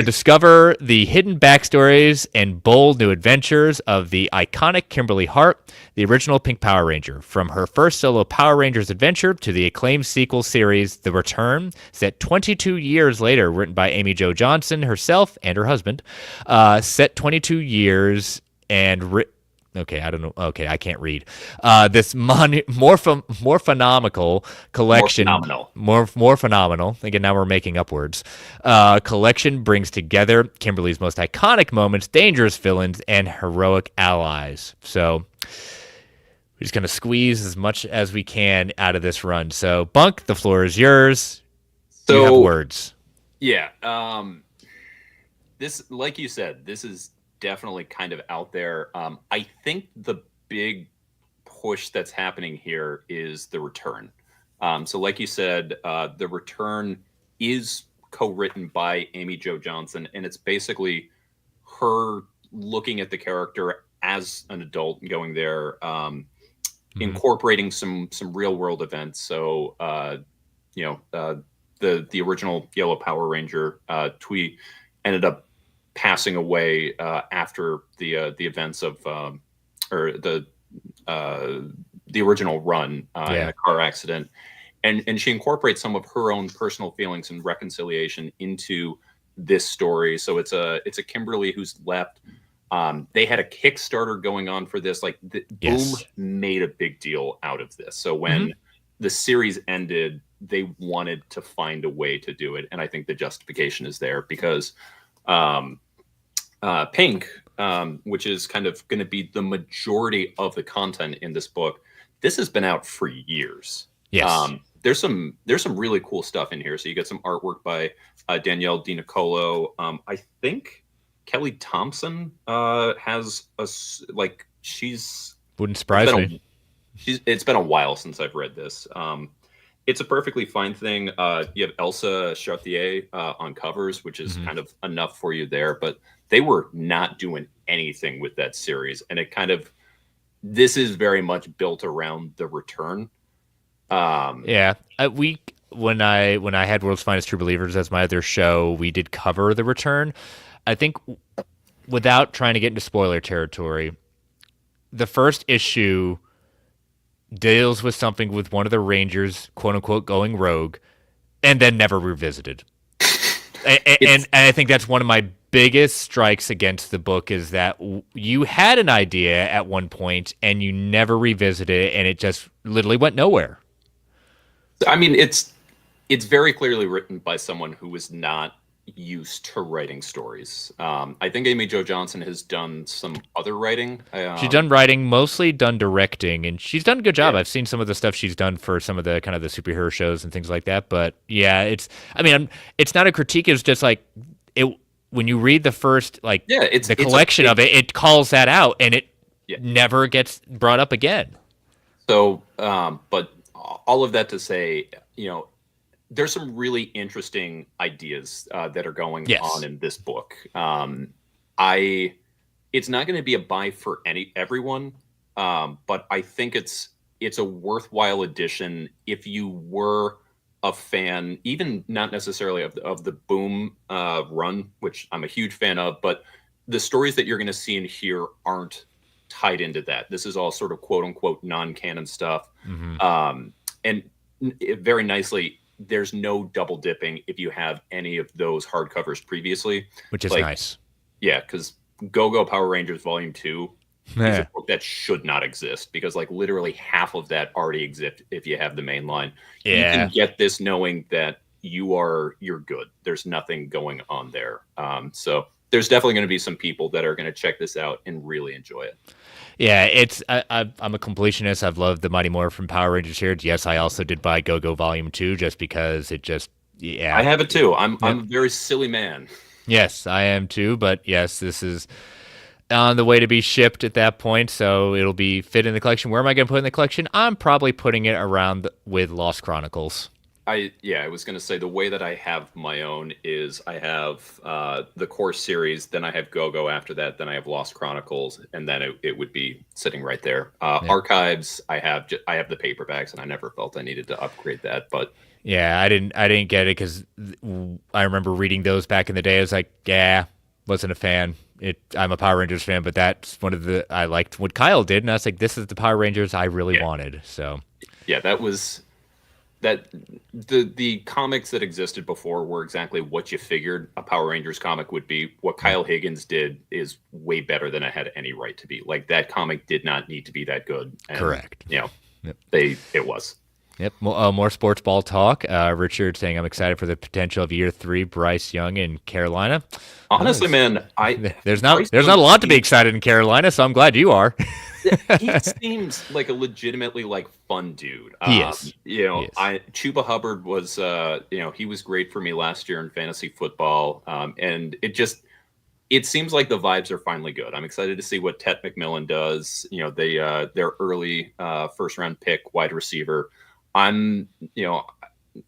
Discover the hidden backstories and bold new adventures of the iconic Kimberly Hart, the original Pink Power Ranger. From her first solo Power Rangers adventure to the acclaimed sequel series, The Return, set 22 years later, written by Amy Jo Johnson herself and her husband, set 22 years and okay, I don't know. Okay, I can't read. This more phenomenal collection. More phenomenal. Again, now we're making up words. Collection brings together Kimberly's most iconic moments, dangerous villains, and heroic allies. So, just going to squeeze as much as we can out of this run. So, Bunk, the floor is yours. You have So words. yeah, this, like you said, this is definitely kind of out there. I think the big push that's happening here is the return. So, like you said, the return is co-written by Amy Jo Johnson, and it's basically her looking at the character as an adult and going there, incorporating some real world events. So, you know, the original Yellow Power Ranger, Twee, ended up passing away after the events of or the original run in a car accident, and she incorporates some of her own personal feelings and reconciliation into this story. So it's a Kimberly who's left. They had a Kickstarter going on for this. Like Boom made a big deal out of this. So when the series ended, they wanted to find a way to do it, and I think the justification is there because Pink, which is kind of going to be the majority of the content in this book, this has been out for years. Yes. There's some really cool stuff in here. So you get some artwork by Danielle DiNiccolo. I think Kelly Thompson has she's wouldn't surprise me. It's been a while since I've read this. It's a perfectly fine thing. You have Elsa Chartier on covers, which is kind of enough for you there. But they were not doing anything with that series, and this is very much built around the return. When I had World's Finest True Believers as my other show, we did cover the return. I think, without trying to get into spoiler territory, the first issue deals with something with one of the Rangers, quote unquote, going rogue, and then never revisited. And I think that's one of my biggest strikes against the book, is that you had an idea at one point and you never revisited it, and it just literally went nowhere. I mean, it's very clearly written by someone who was not used to writing stories. I think Amy Jo Johnson has done some other writing. She's done writing, mostly done directing, and she's done a good job. I've seen some of the stuff she's done for some of the kind of the superhero shows and things like that. But yeah, it's not a critique. It's just like when you read the first the collection of it, it calls that out, and it never gets brought up again. So, but all of that to say, there's some really interesting ideas that are going on in this book. It's not going to be a buy for everyone, but I think it's a worthwhile addition if you were a fan, even not necessarily of the Boom run, which I'm a huge fan of, but the stories that you're going to see in here aren't tied into that. This is all sort of quote unquote non-canon stuff, and very nicely, there's no double dipping if you have any of those hardcovers previously, which is nice. Yeah, because Go-Go Power Rangers Volume 2 is a book that should not exist, because literally half of that already exists if you have the main line. You can get this knowing that you're good. There's nothing going on there. So there's definitely going to be some people that are going to check this out and really enjoy it. Yeah, I'm a completionist. I've loved the Mighty Morphin Power Rangers here. Yes, I also did buy Go-Go Volume 2 just because it just, I have it too. I'm a very silly man. Yes, I am too. But yes, this is on the way to be shipped at that point, so it'll be fit in the collection. Where am I going to put it in the collection? I'm probably putting it around with Lost Chronicles. I was going to say the way that I have my own is I have the core series, then I have Go-Go after that, then I have Lost Chronicles, and then it would be sitting right there. Archives, I have the paperbacks, and I never felt I needed to upgrade that. But yeah, I didn't get it because I remember reading those back in the day. I was like, wasn't a fan. I'm a Power Rangers fan, but that's I liked what Kyle did, and I was like, this is the Power Rangers I really wanted. So yeah, that was. That the comics that existed before were exactly what you figured a Power Rangers comic would be. What Kyle Higgins did is way better than it had any right to be. That comic did not need to be that good. And, correct. It was. Yep. More sports ball talk. Richard saying I'm excited for the potential of year 3. Bryce Young in Carolina. Honestly, man, Bryce There's not Young a lot to be excited in Carolina, so I'm glad you are. he seems like a legitimately like fun dude. He is. He is. I Chuba Hubbard was he was great for me last year in fantasy football, and it seems like the vibes are finally good. I'm excited to see what Tet McMillan does. Their early first round pick wide receiver. I'm you know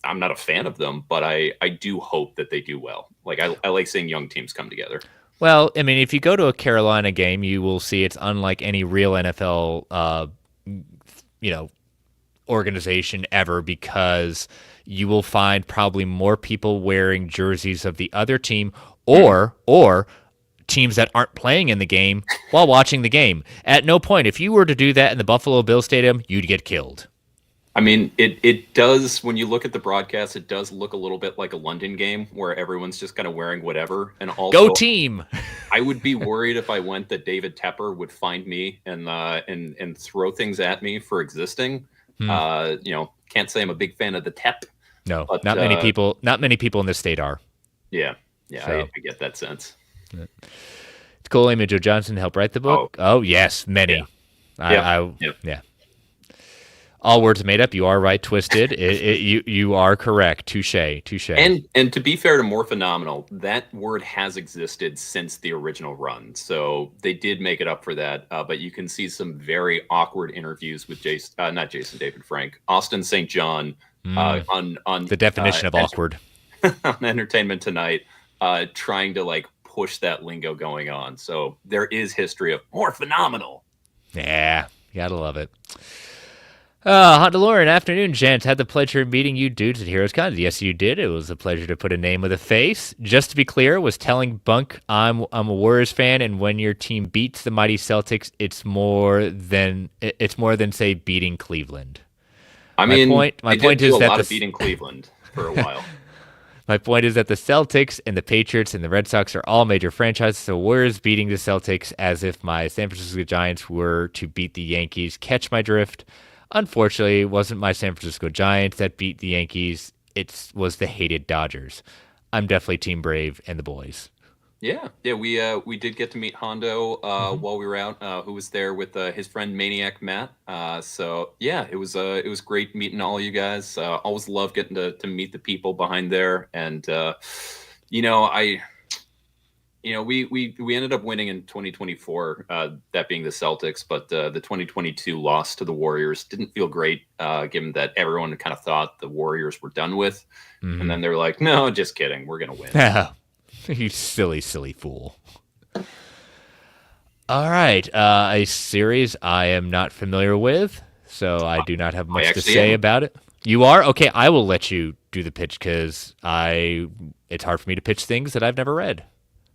I'm not a fan of them, but I do hope that they do well. Like I like seeing young teams come together. Well, I mean, if you go to a Carolina game, you will see it's unlike any real NFL, you know, organization ever because you will find probably more people wearing jerseys of the other team or teams that aren't playing in the game while watching the game. At no point, if you were to do that in the Buffalo Bills Stadium, you'd get killed. I mean, it does, when you look at the broadcast, it does look a little bit like a London game where everyone's just kind of wearing whatever. And Go also, team! I would be worried if I went that David Tepper would find me and throw things at me for existing. Can't say I'm a big fan of the Tep. No, but, not many people. Not many people in this state are. Yeah, So. I get that sense. It's cool. Amy Jo Johnson helped write the book. Oh yes, many. Yeah. All words made up. You are right. Twisted. You are correct. Touche. And to be fair to More Phenomenal, that word has existed since the original run, so they did make it up for that. But you can see some very awkward interviews with not Jason David Frank, Austin St. John on the definition of awkward on Entertainment Tonight, trying to like push that lingo going on. So there is history of More Phenomenal. Yeah, gotta love it. Hot DeLorean, afternoon, gents. Had the pleasure of meeting you dudes at Heroes Con. Yes, you did. It was a pleasure to put a name with a face. Just to be clear, was telling Bunk I'm a Warriors fan, and when your team beats the mighty Celtics, it's more than say beating Cleveland. My point is that a lot of beating Cleveland for a while. My point is that the Celtics and the Patriots and the Red Sox are all major franchises, so Warriors beating the Celtics as if my San Francisco Giants were to beat the Yankees. Catch my drift? Unfortunately, it wasn't my San Francisco Giants that beat the Yankees. It was the hated Dodgers. I'm definitely Team Brave and the boys. Yeah. We did get to meet Hondo while we were out, who was there with his friend Maniac Matt. So yeah, it was great meeting all you guys. Always love getting to meet the people behind there, and we ended up winning in 2024, that being the Celtics, but the 2022 loss to the Warriors didn't feel great, given that everyone kind of thought the Warriors were done with. Mm-hmm. And then they were like, no, just kidding. We're going to win. You silly, silly fool. All right. A series I am not familiar with, so I do not have much to say about it. You are? Okay, I will let you do the pitch because it's hard for me to pitch things that I've never read.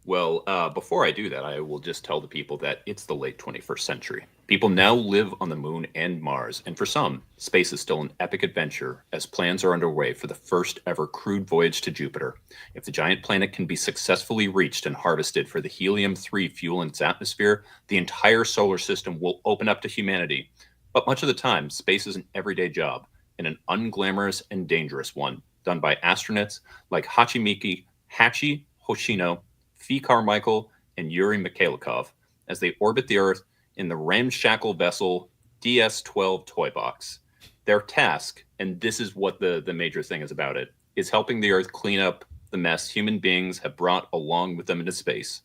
Well, before I do that, I will just tell the people that it's the late 21st century. People now live on the moon and Mars, and for some, space is still an epic adventure as plans are underway for the first ever crewed voyage to Jupiter. If the giant planet can be successfully reached and harvested for the helium-3 fuel in its atmosphere, the entire solar system will open up to humanity. But much of the time, space is an everyday job, and an unglamorous and dangerous one, done by astronauts like Hachi Hoshino, Fee Carmichael, and Yuri Mikhailkov as they orbit the Earth in the ramshackle vessel DS-12 Toy Box. Their task, and this is what the major thing is about it, is helping the Earth clean up the mess human beings have brought along with them into space.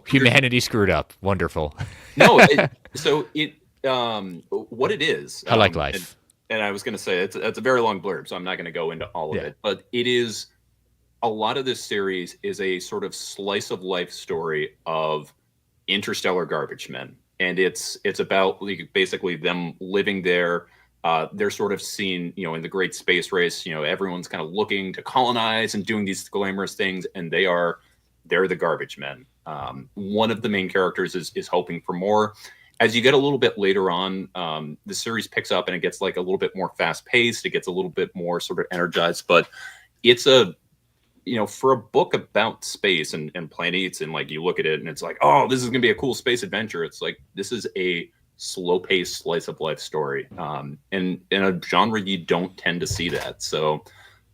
Humanity screwed up. Wonderful. What it is... I like life. And I was going to say, it's a very long blurb, so I'm not going to go into all of it, but it is... A lot of this series is a sort of slice of life story of interstellar garbage men. And it's about basically them living there. They're sort of seen, in the great space race, everyone's kind of looking to colonize and doing these glamorous things. And they're the garbage men. One of the main characters is hoping for more. As you get a little bit later on, the series picks up and it gets like a little bit more fast paced. It gets a little bit more sort of energized, but it's for a book about space and planets, and like you look at it and it's like, oh, this is going to be a cool space adventure. It's like, this is a slow-paced slice of life story, and in a genre you don't tend to see that. So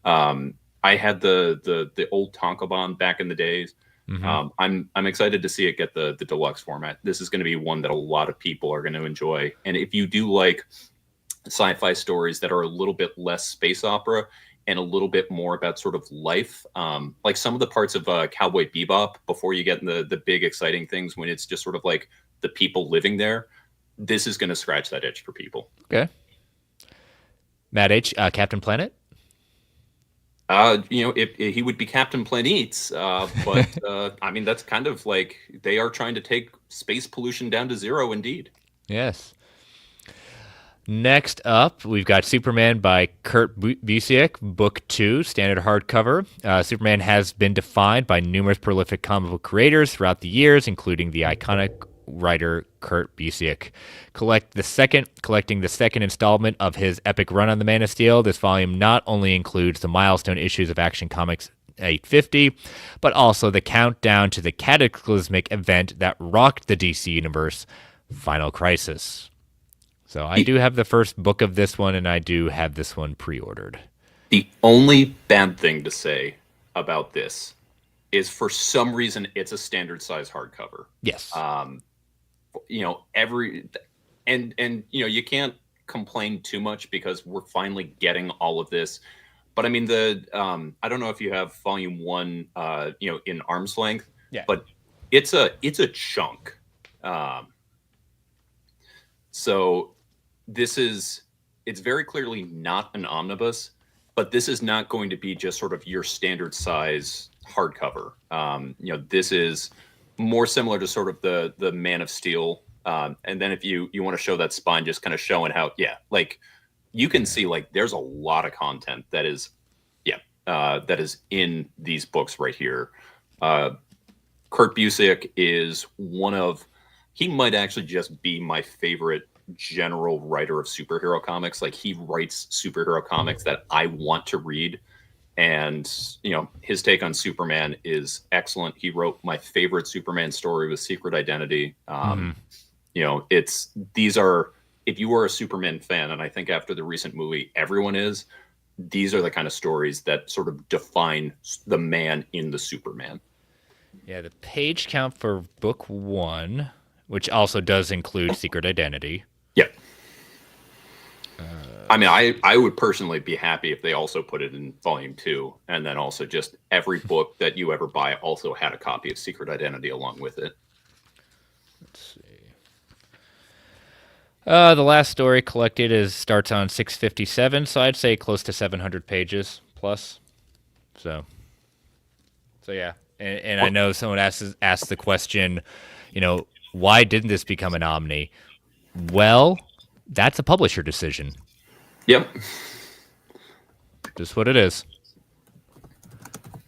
I had the old Tankobon back in the days. I'm excited to see it get the deluxe format. This is going to be one that a lot of people are going to enjoy. And if you do like sci-fi stories that are a little bit less space opera and a little bit more about sort of life, like some of the parts of Cowboy Bebop before you get in the big exciting things when it's just sort of like the people living there, this is going to scratch that itch for people. Okay. Matt H, Captain Planet? If he would be Captain Planetes, but I mean, that's kind of like they are trying to take space pollution down to zero, indeed. Yes. Next up, we've got Superman by Kurt Busiek, Book 2, standard hardcover. Superman has been defined by numerous prolific comic book creators throughout the years, including the iconic writer Kurt Busiek. Collecting the second installment of his epic run on the Man of Steel, this volume not only includes the milestone issues of Action Comics 850, but also the countdown to the cataclysmic event that rocked the DC Universe, Final Crisis. So I do have the first book of this one, and I do have this one pre-ordered. The only bad thing to say about this is for some reason it's a standard size hardcover. Yes. You can't complain too much because we're finally getting all of this. But I mean, I don't know if you have volume 1, in arm's length. Yeah. But it's a chunk. So it's very clearly not an omnibus, but this is not going to be just sort of your standard size hardcover. This is more similar to sort of the Man of Steel. And then if you want to show that spine, just kind of showing how, like you can see like there's a lot of content that is in these books right here. Kurt Busiek is he might actually just be my favorite general writer of superhero comics. Like he writes superhero comics that I want to read. And, his take on Superman is excellent. He wrote my favorite Superman story with Secret Identity. If you are a Superman fan, and I think after the recent movie, everyone is, these are the kind of stories that sort of define the man in the Superman. Yeah, the page count for book 1, which also does include Secret Identity. Yeah. I mean, I would personally be happy if they also put it in volume 2, and then also just every book that you ever buy also had a copy of Secret Identity along with it. Let's see. The last story collected starts on 657, so I'd say close to 700 pages plus. So yeah, and I know someone asked the question, why didn't this become an Omni? Well, that's a publisher decision. Yep. Just what it is.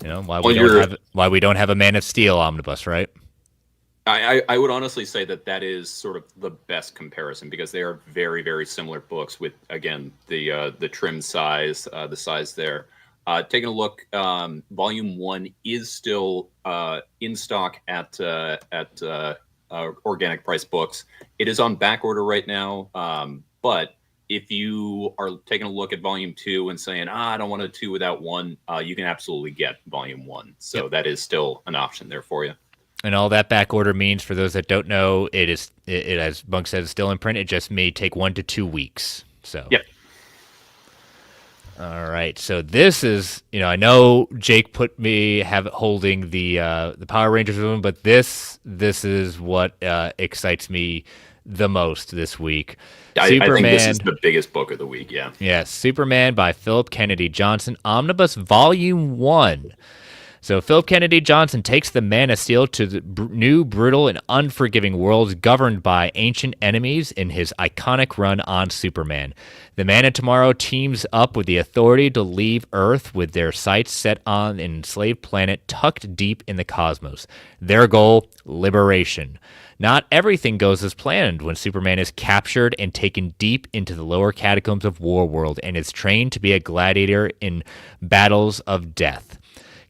Why we don't have a Man of Steel omnibus, right? I would honestly say that is sort of the best comparison because they are very, very similar books with, again, the trim size, the size there. Taking a look, volume 1 is still in stock at Organic Price Books. It is on back order right now, but if you are taking a look at volume 2 and saying, I don't want a 2 without 1, you can absolutely get volume 1. So That is still an option there for you. And all that back order means, for those that don't know, it as Bunk says, is still in print. It just may take 1 to 2 weeks. So. Yep. All right. So this is, I know Jake put me holding the Power Rangers room, but this is what excites me the most this week. I think this is the biggest book of the week. Yeah. Yes. Superman by Philip Kennedy Johnson, Omnibus Volume 1. So Philip Kennedy Johnson takes the Man of Steel to the new, brutal, and unforgiving worlds governed by ancient enemies in his iconic run on Superman. The Man of Tomorrow teams up with the Authority to leave Earth with their sights set on an enslaved planet tucked deep in the cosmos. Their goal, liberation. Not everything goes as planned when Superman is captured and taken deep into the lower catacombs of Warworld and is trained to be a gladiator in battles of death.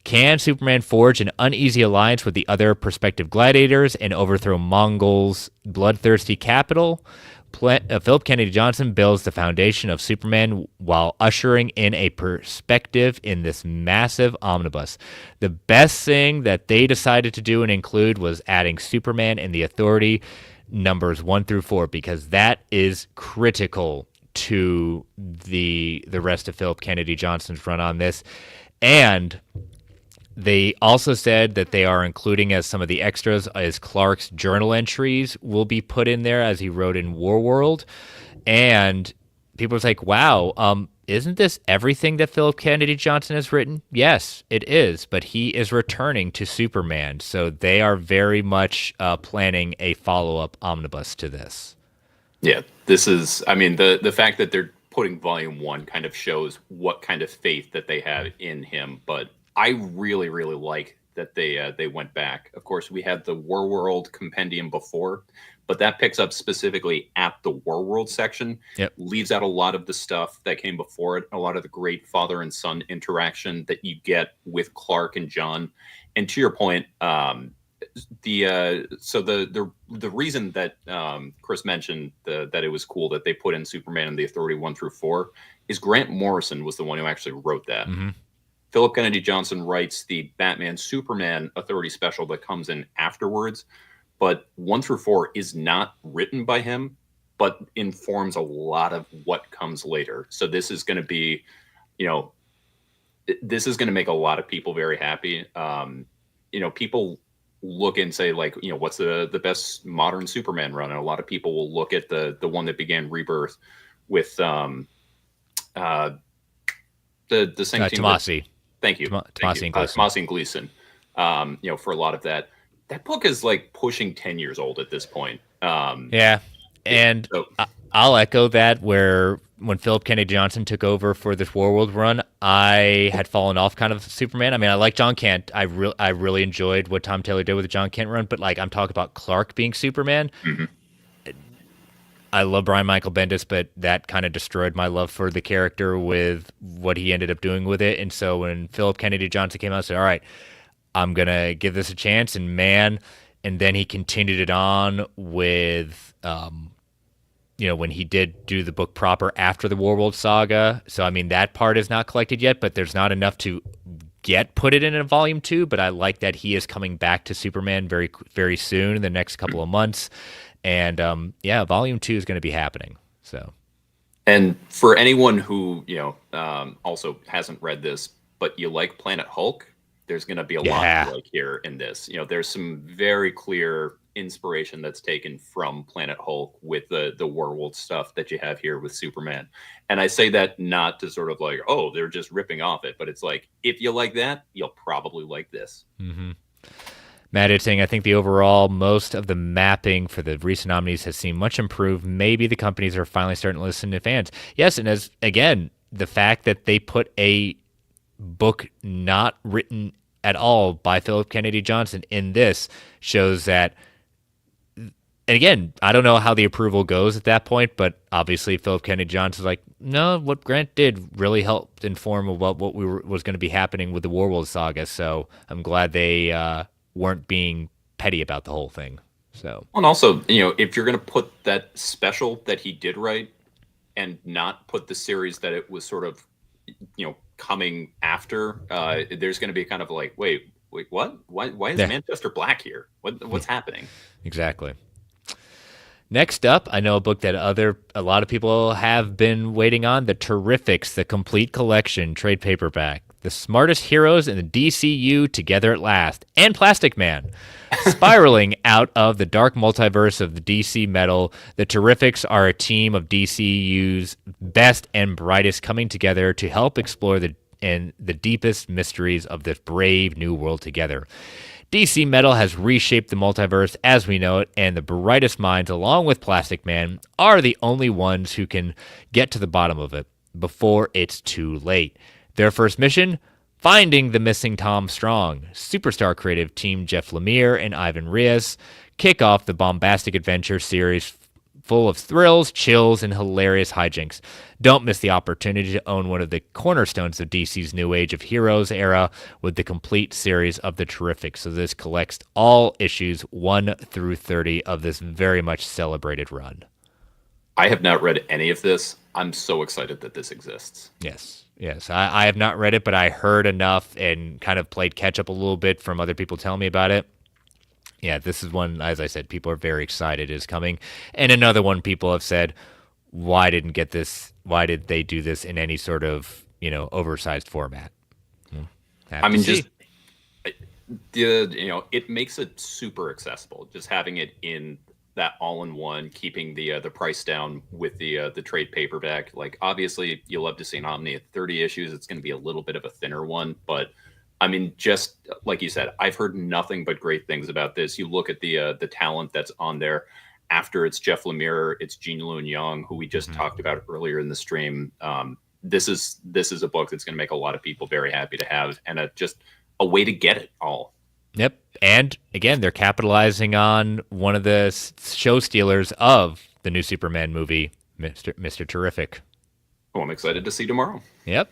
Can Superman forge an uneasy alliance with the other prospective gladiators and overthrow Mongol's bloodthirsty capital? Philip Kennedy Johnson builds the foundation of Superman while ushering in a perspective in this massive omnibus. The best thing that they decided to do and include was adding Superman and the Authority numbers 1 through 4, because that is critical to the rest of Philip Kennedy Johnson's run on this. And they also said that they are including as some of the extras as Clark's journal entries will be put in there as he wrote in Warworld. And people was like, wow, isn't this everything that Philip Kennedy Johnson has written? Yes, it is, but he is returning to Superman. So they are very much planning a follow-up omnibus to this. Yeah, this is, I mean, the fact that they're putting volume 1 kind of shows what kind of faith that they have in him. But I really, really like that they went back. Of course, we had the Warworld compendium before, but that picks up specifically at the Warworld section. Yep. Leaves out a lot of the stuff that came before it, a lot of the great father and son interaction that you get with Clark and John. And to your point, the reason that Chris mentioned that it was cool that they put in Superman and the Authority 1 through 4 is Grant Morrison was the one who actually wrote that. Mm-hmm. Philip Kennedy Johnson writes the Batman Superman Authority special that comes in afterwards, but 1 through 4 is not written by him, but informs a lot of what comes later. So this is going to be, this is going to make a lot of people very happy. People look and say, like, what's the best modern Superman run? And a lot of people will look at the one that began Rebirth with the same team. Tomasi. Thank you. Tomasi and Gleason. Tomasi and Gleason. For a lot of that book is like pushing 10 years old at this point. Yeah. And I'll echo that, where when Philip Kennedy Johnson took over for this Warworld run, I had fallen off kind of Superman. I mean, I like John Kent. I really enjoyed what Tom Taylor did with the John Kent run, but like, I'm talking about Clark being Superman. Mm-hmm. I love Brian Michael Bendis, but that kind of destroyed my love for the character with what he ended up doing with it. And so when Philip Kennedy Johnson came out and said, all right, I'm going to give this a chance, and then he continued it on with, when he did do the book proper after the Warworld saga. So, I mean, that part is not collected yet, but there's not enough to put it in a volume 2. But I like that he is coming back to Superman very, very soon in the next couple of months. And volume 2 is going to be happening. So, and for anyone who also hasn't read this, but you like Planet Hulk, there's going to be a lot to like here in this. There's some very clear inspiration that's taken from Planet Hulk with the Warworld stuff that you have here with Superman. And I say that not to sort of like, oh, they're just ripping off it, but it's like, if you like that, you'll probably like this. Mm-hmm. Matt is saying, I think the overall, most of the mapping for the recent nominees has seemed much improved. Maybe the companies are finally starting to listen to fans. Yes, and as again, the fact that they put a book not written at all by Philip Kennedy Johnson in this shows that. And again, I don't know how the approval goes at that point, but obviously Philip Kennedy Johnson's like, no, what Grant did really helped inform about what was going to be happening with the Warworld saga. So I'm glad they weren't being petty about the whole thing. So, and also, if you're going to put that special that he did write and not put the series that it was sort of, coming after, there's going to be kind of like, wait, what? Why is Manchester Black here? What's happening? Exactly. Next up, I know a book that a lot of people have been waiting on, The Terrifics, the complete collection, trade paperback. The smartest heroes in the DCU together at last, and Plastic Man. Spiraling out of the dark multiverse of the DC metal, the Terrifics are a team of DCU's best and brightest coming together to help explore the deepest mysteries of this brave new world together. DC Metal has reshaped the multiverse as we know it, and the brightest minds, along with Plastic Man, are the only ones who can get to the bottom of it before it's too late. Their first mission? Finding the missing Tom Strong. Superstar creative team Jeff Lemire and Ivan Reyes kick off the bombastic adventure series full of thrills, chills, and hilarious hijinks. Don't miss the opportunity to own one of the cornerstones of DC's New Age of Heroes era with the complete series of The Terrifics. So this collects all issues 1 through 30 of this very much celebrated run. I have not read any of this. I'm so excited that this exists. Yes. Yes. I have not read it, but I heard enough and kind of played catch up a little bit from other people telling me about it. Yeah, this is one, as I said, people are very excited is coming. And another one people have said, why didn't get this? Why did they do this in any sort of, oversized format? Have I to mean, see. just it makes it super accessible. Just having it in that all-in-one, keeping the price down with the trade paperback. Like, obviously, you'll love to see an Omni at 30 issues. It's going to be a little bit of a thinner one, but I mean, just like you said, I've heard nothing but great things about this. You look at the talent that's on there. After it's Jeff Lemire, it's Gene Luen Young, who we just talked about earlier in the stream. This is a book that's going to make a lot of people very happy to have, and just a way to get it all. Yep. And again, they're capitalizing on one of the show stealers of the new Superman movie, Mr. Terrific. Oh, I'm excited to see tomorrow. Yep.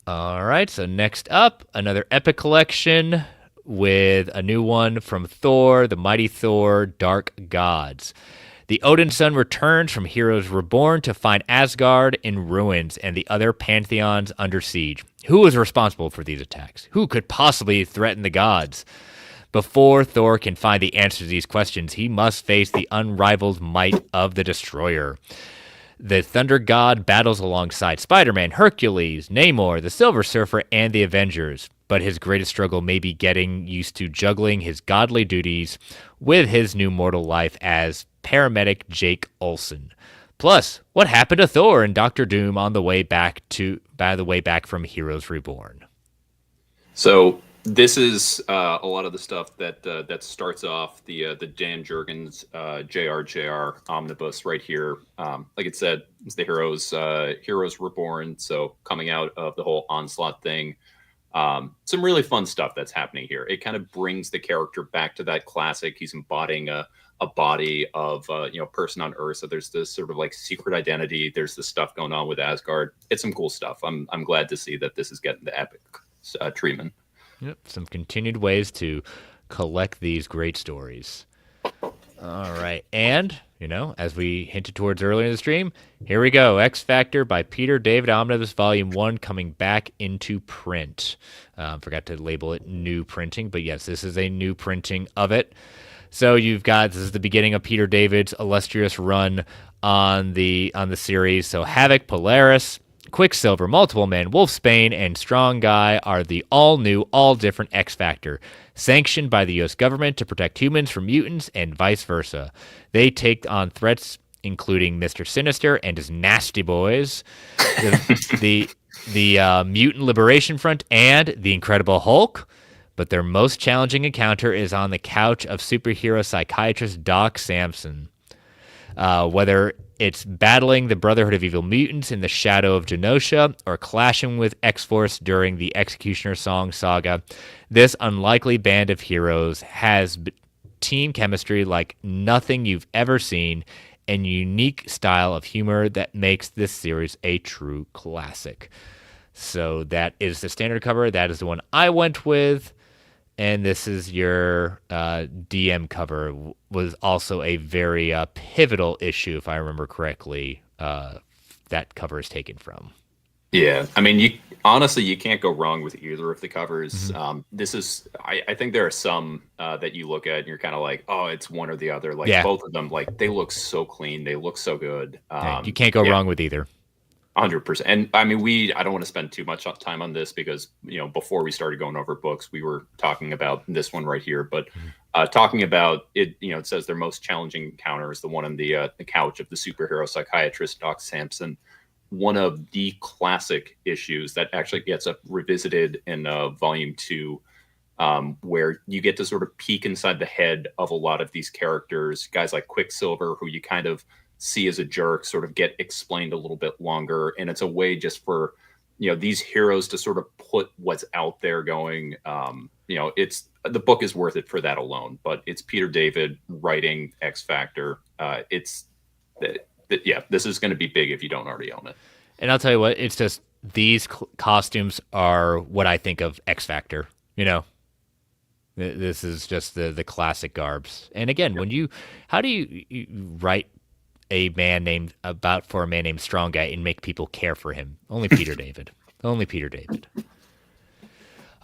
All right. So next up, another epic collection with a new one from Thor, the Mighty Thor, Dark Gods. The Odin's son returns from Heroes Reborn to find Asgard in ruins and the other pantheons under siege. Who is responsible for these attacks? Who could possibly threaten the gods? Before Thor can find the answer to these questions, he must face the unrivaled might of the Destroyer. The Thunder God battles alongside Spider-Man, Hercules, Namor, the Silver Surfer, and the Avengers. But his greatest struggle may be getting used to juggling his godly duties with his new mortal life as paramedic Jake Olsen. Plus, what happened to Thor and Doctor Doom on the way back from Heroes Reborn? So this is a lot of the stuff that starts off the Dan Jurgens JRJR omnibus right here. Like it said, it's the Heroes Reborn. So coming out of the whole Onslaught thing, some really fun stuff that's happening here. It kind of brings the character back to that classic. He's embodying a body of person on Earth. So there's this sort of like secret identity. There's this stuff going on with Asgard. It's some cool stuff. I'm glad to see that this is getting the epic treatment. Yep, some continued ways to collect these great stories. All right, and as we hinted towards earlier in the stream, here we go. X Factor by Peter David Omnibus Volume 1 coming back into print. Forgot to label it new printing, but yes, this is a new printing of it. So this is the beginning of Peter David's illustrious run on the series. So Havoc, Polaris, Quicksilver, Multiple Man, Wolfsbane, and Strong Guy are the all-new, all-different X Factor, sanctioned by the U.S. government to protect humans from mutants and vice versa. They take on threats including Mr. Sinister and his nasty boys, the Mutant Liberation Front, and the Incredible Hulk. But their most challenging encounter is on the couch of superhero psychiatrist Doc Samson. Whether it's battling the Brotherhood of Evil Mutants in the shadow of Genosha or clashing with X-Force during the Executioner Song saga, this unlikely band of heroes has team chemistry like nothing you've ever seen and unique style of humor that makes this series a true classic. So that is the standard cover. That is the one I went with. And this is your DM cover. Was also a very pivotal issue, if I remember correctly. That cover is taken from. Yeah, I mean, you can't go wrong with either of the covers. Mm-hmm. This is, I think there are some that you look at and you're kind of like, oh, it's one or the other. Like both of them, like they look so clean, they look so good. You can't go wrong with either. 100%. And I mean, I don't want to spend too much time on this because, before we started going over books, we were talking about this one right here. But talking about it, it says their most challenging encounter is the one on the couch of the superhero psychiatrist, Doc Samson. One of the classic issues that actually gets revisited in volume 2, where you get to sort of peek inside the head of a lot of these characters, guys like Quicksilver, who you kind of see as a jerk, sort of get explained a little bit longer. And it's a way just for, these heroes to sort of put what's out there going. It's the book is worth it for that alone, but it's Peter David writing X Factor. This is going to be big if you don't already own it. And I'll tell you what, it's just these costumes are what I think of X Factor, This is just the classic garbs. And again, how do you write for a man named Strong Guy and make people care for him. Only Peter David. Only Peter David.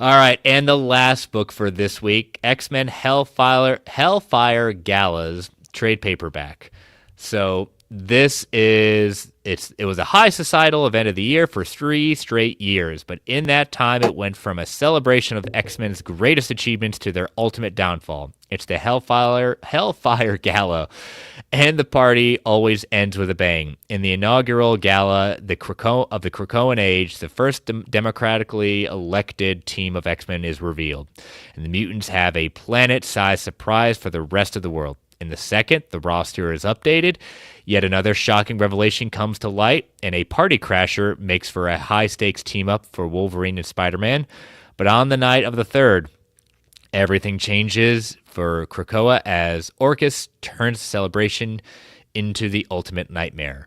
All right, and the last book for this week, X-Men Hellfire Gala's trade paperback. So it was a high societal event of the year for 3 straight years, but in that time it went from a celebration of X-Men's greatest achievements to their ultimate downfall. It's the Hellfire Gala, and the party always ends with a bang. In the inaugural gala of the Krakoan Age, the first democratically elected team of X-Men is revealed, and the mutants have a planet-sized surprise for the rest of the world. In the second, the roster is updated. Yet another shocking revelation comes to light, and a party crasher makes for a high-stakes team-up for Wolverine and Spider-Man. But on the night of the third, everything changes for Krakoa as Orcus turns the celebration into the ultimate nightmare.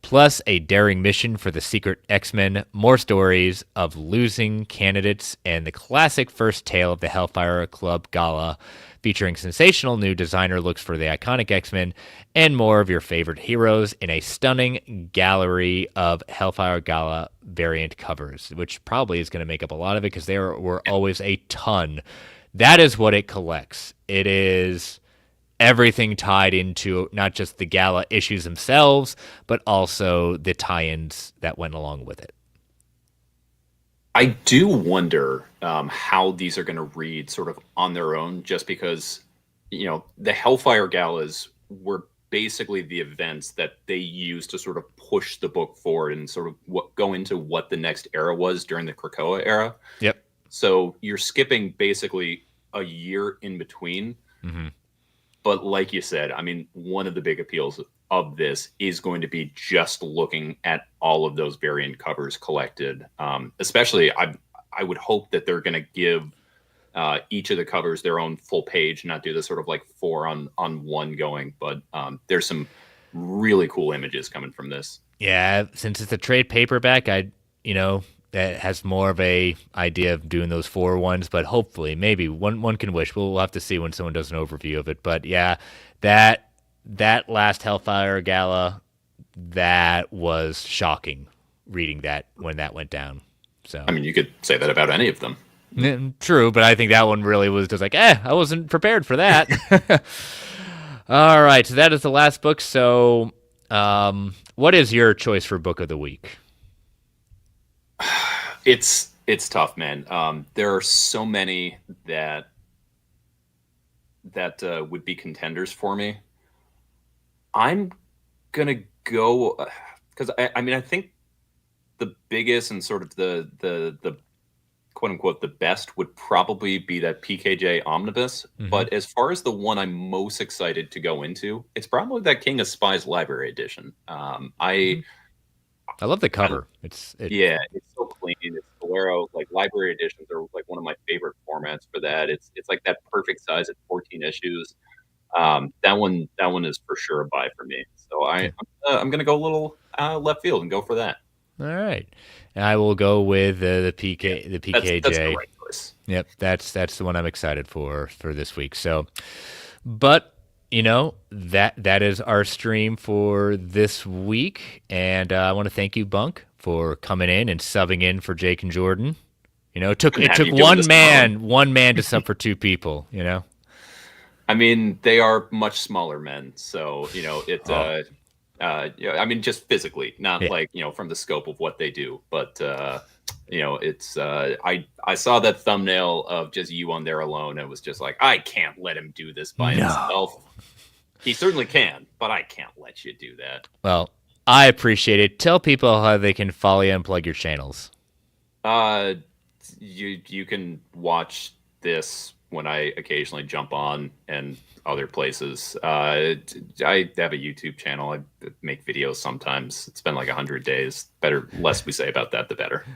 Plus a daring mission for the secret X-Men, more stories of losing candidates, and the classic first tale of the Hellfire Club Gala, featuring sensational new designer looks for the iconic X-Men, and more of your favorite heroes in a stunning gallery of Hellfire Gala variant covers, which probably is going to make up a lot of it because there were always a ton. That is what it collects. It is everything tied into not just the gala issues themselves, but also the tie-ins that went along with it. I do wonder how these are going to read sort of on their own, just because, the Hellfire Galas were basically the events that they used to sort of push the book forward and sort of go into what the next era was during the Krakoa era. Yep. So you're skipping basically a year in between. Mm-hmm. But like you said, I mean, one of the big appeals of this is going to be just looking at all of those variant covers collected. Especially, I would hope that they're going to give each of the covers their own full page, not do this sort of like 4 on one going. But there's some really cool images coming from this. Yeah, since it's a trade paperback, that has more of a idea of doing those 4 ones, but hopefully, maybe one can wish. We'll have to see when someone does an overview of it. But yeah, that last Hellfire Gala, that was shocking reading that when that went down. So I mean, you could say that about any of them. True, but I think that one really was just like, I wasn't prepared for that. All right, so that is the last book. So what is your choice for book of the week? It's tough, man. There are so many that would be contenders for me. I'm gonna go because I think the biggest and sort of the quote unquote the best would probably be that PKJ Omnibus. Mm-hmm. But as far as the one I'm most excited to go into, it's probably that King of Spies Library Edition. I love the cover. It's so clean. It's Bolero. Like library editions are like one of my favorite formats for that. It's like that perfect size at 14 issues. That one is for sure a buy for me. So I'm gonna go a little left field and go for that. All right, and I will go with the PKJ. That's the right choice. Yep, that's the one I'm excited for this week. So, but that is our stream for this week, and I want to thank you, Bunk, for coming in and subbing in for Jake and Jordan. It took one man to sub for 2 people. I mean, they are much smaller men, so I mean, just physically, not like from the scope of what they do, but it's I saw that thumbnail of just you on there alone, and it was just like, I can't let him do this by himself. He certainly can, but I can't let you do that. Well, I appreciate it. Tell people how they can follow you and plug your channels. You can watch this when I occasionally jump on and other places. I have a YouTube channel. I make videos sometimes. It's been like 100 days. Less we say about that, the better.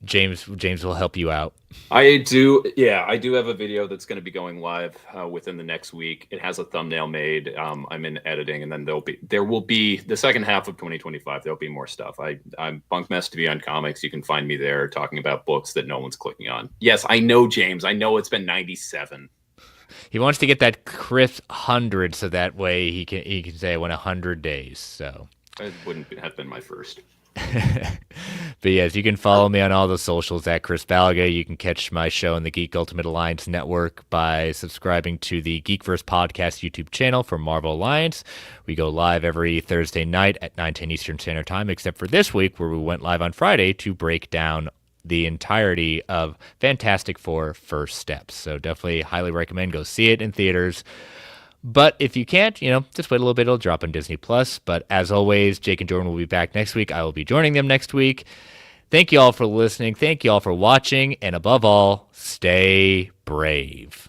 James will help you out. I do have a video that's going to be going live within the next week. It has a thumbnail made. I'm in editing, and then there will be the second half of 2025. There'll be more stuff. I'm Bunk Mess TV on comics. You can find me there talking about books that no one's clicking on. Yes, I know, James. I know it's been 97. He wants to get that crisp 100, so that way he can say I went 100 days. So It wouldn't have been my first. But yes, you can follow me on all the socials at Chris Balga. You can catch my show on the Geek Ultimate Alliance Network by subscribing to the Geekverse Podcast YouTube channel for Marvel Alliance. We go live every Thursday night at 9:10 Eastern Standard Time, except for this week where we went live on Friday to break down the entirety of Fantastic Four First Steps. So definitely highly recommend go see it in theaters. But if you can't, just wait a little bit. It'll drop on Disney Plus. But as always, Jake and Jordan will be back next week. I will be joining them next week. Thank you all for listening. Thank you all for watching. And above all, stay brave.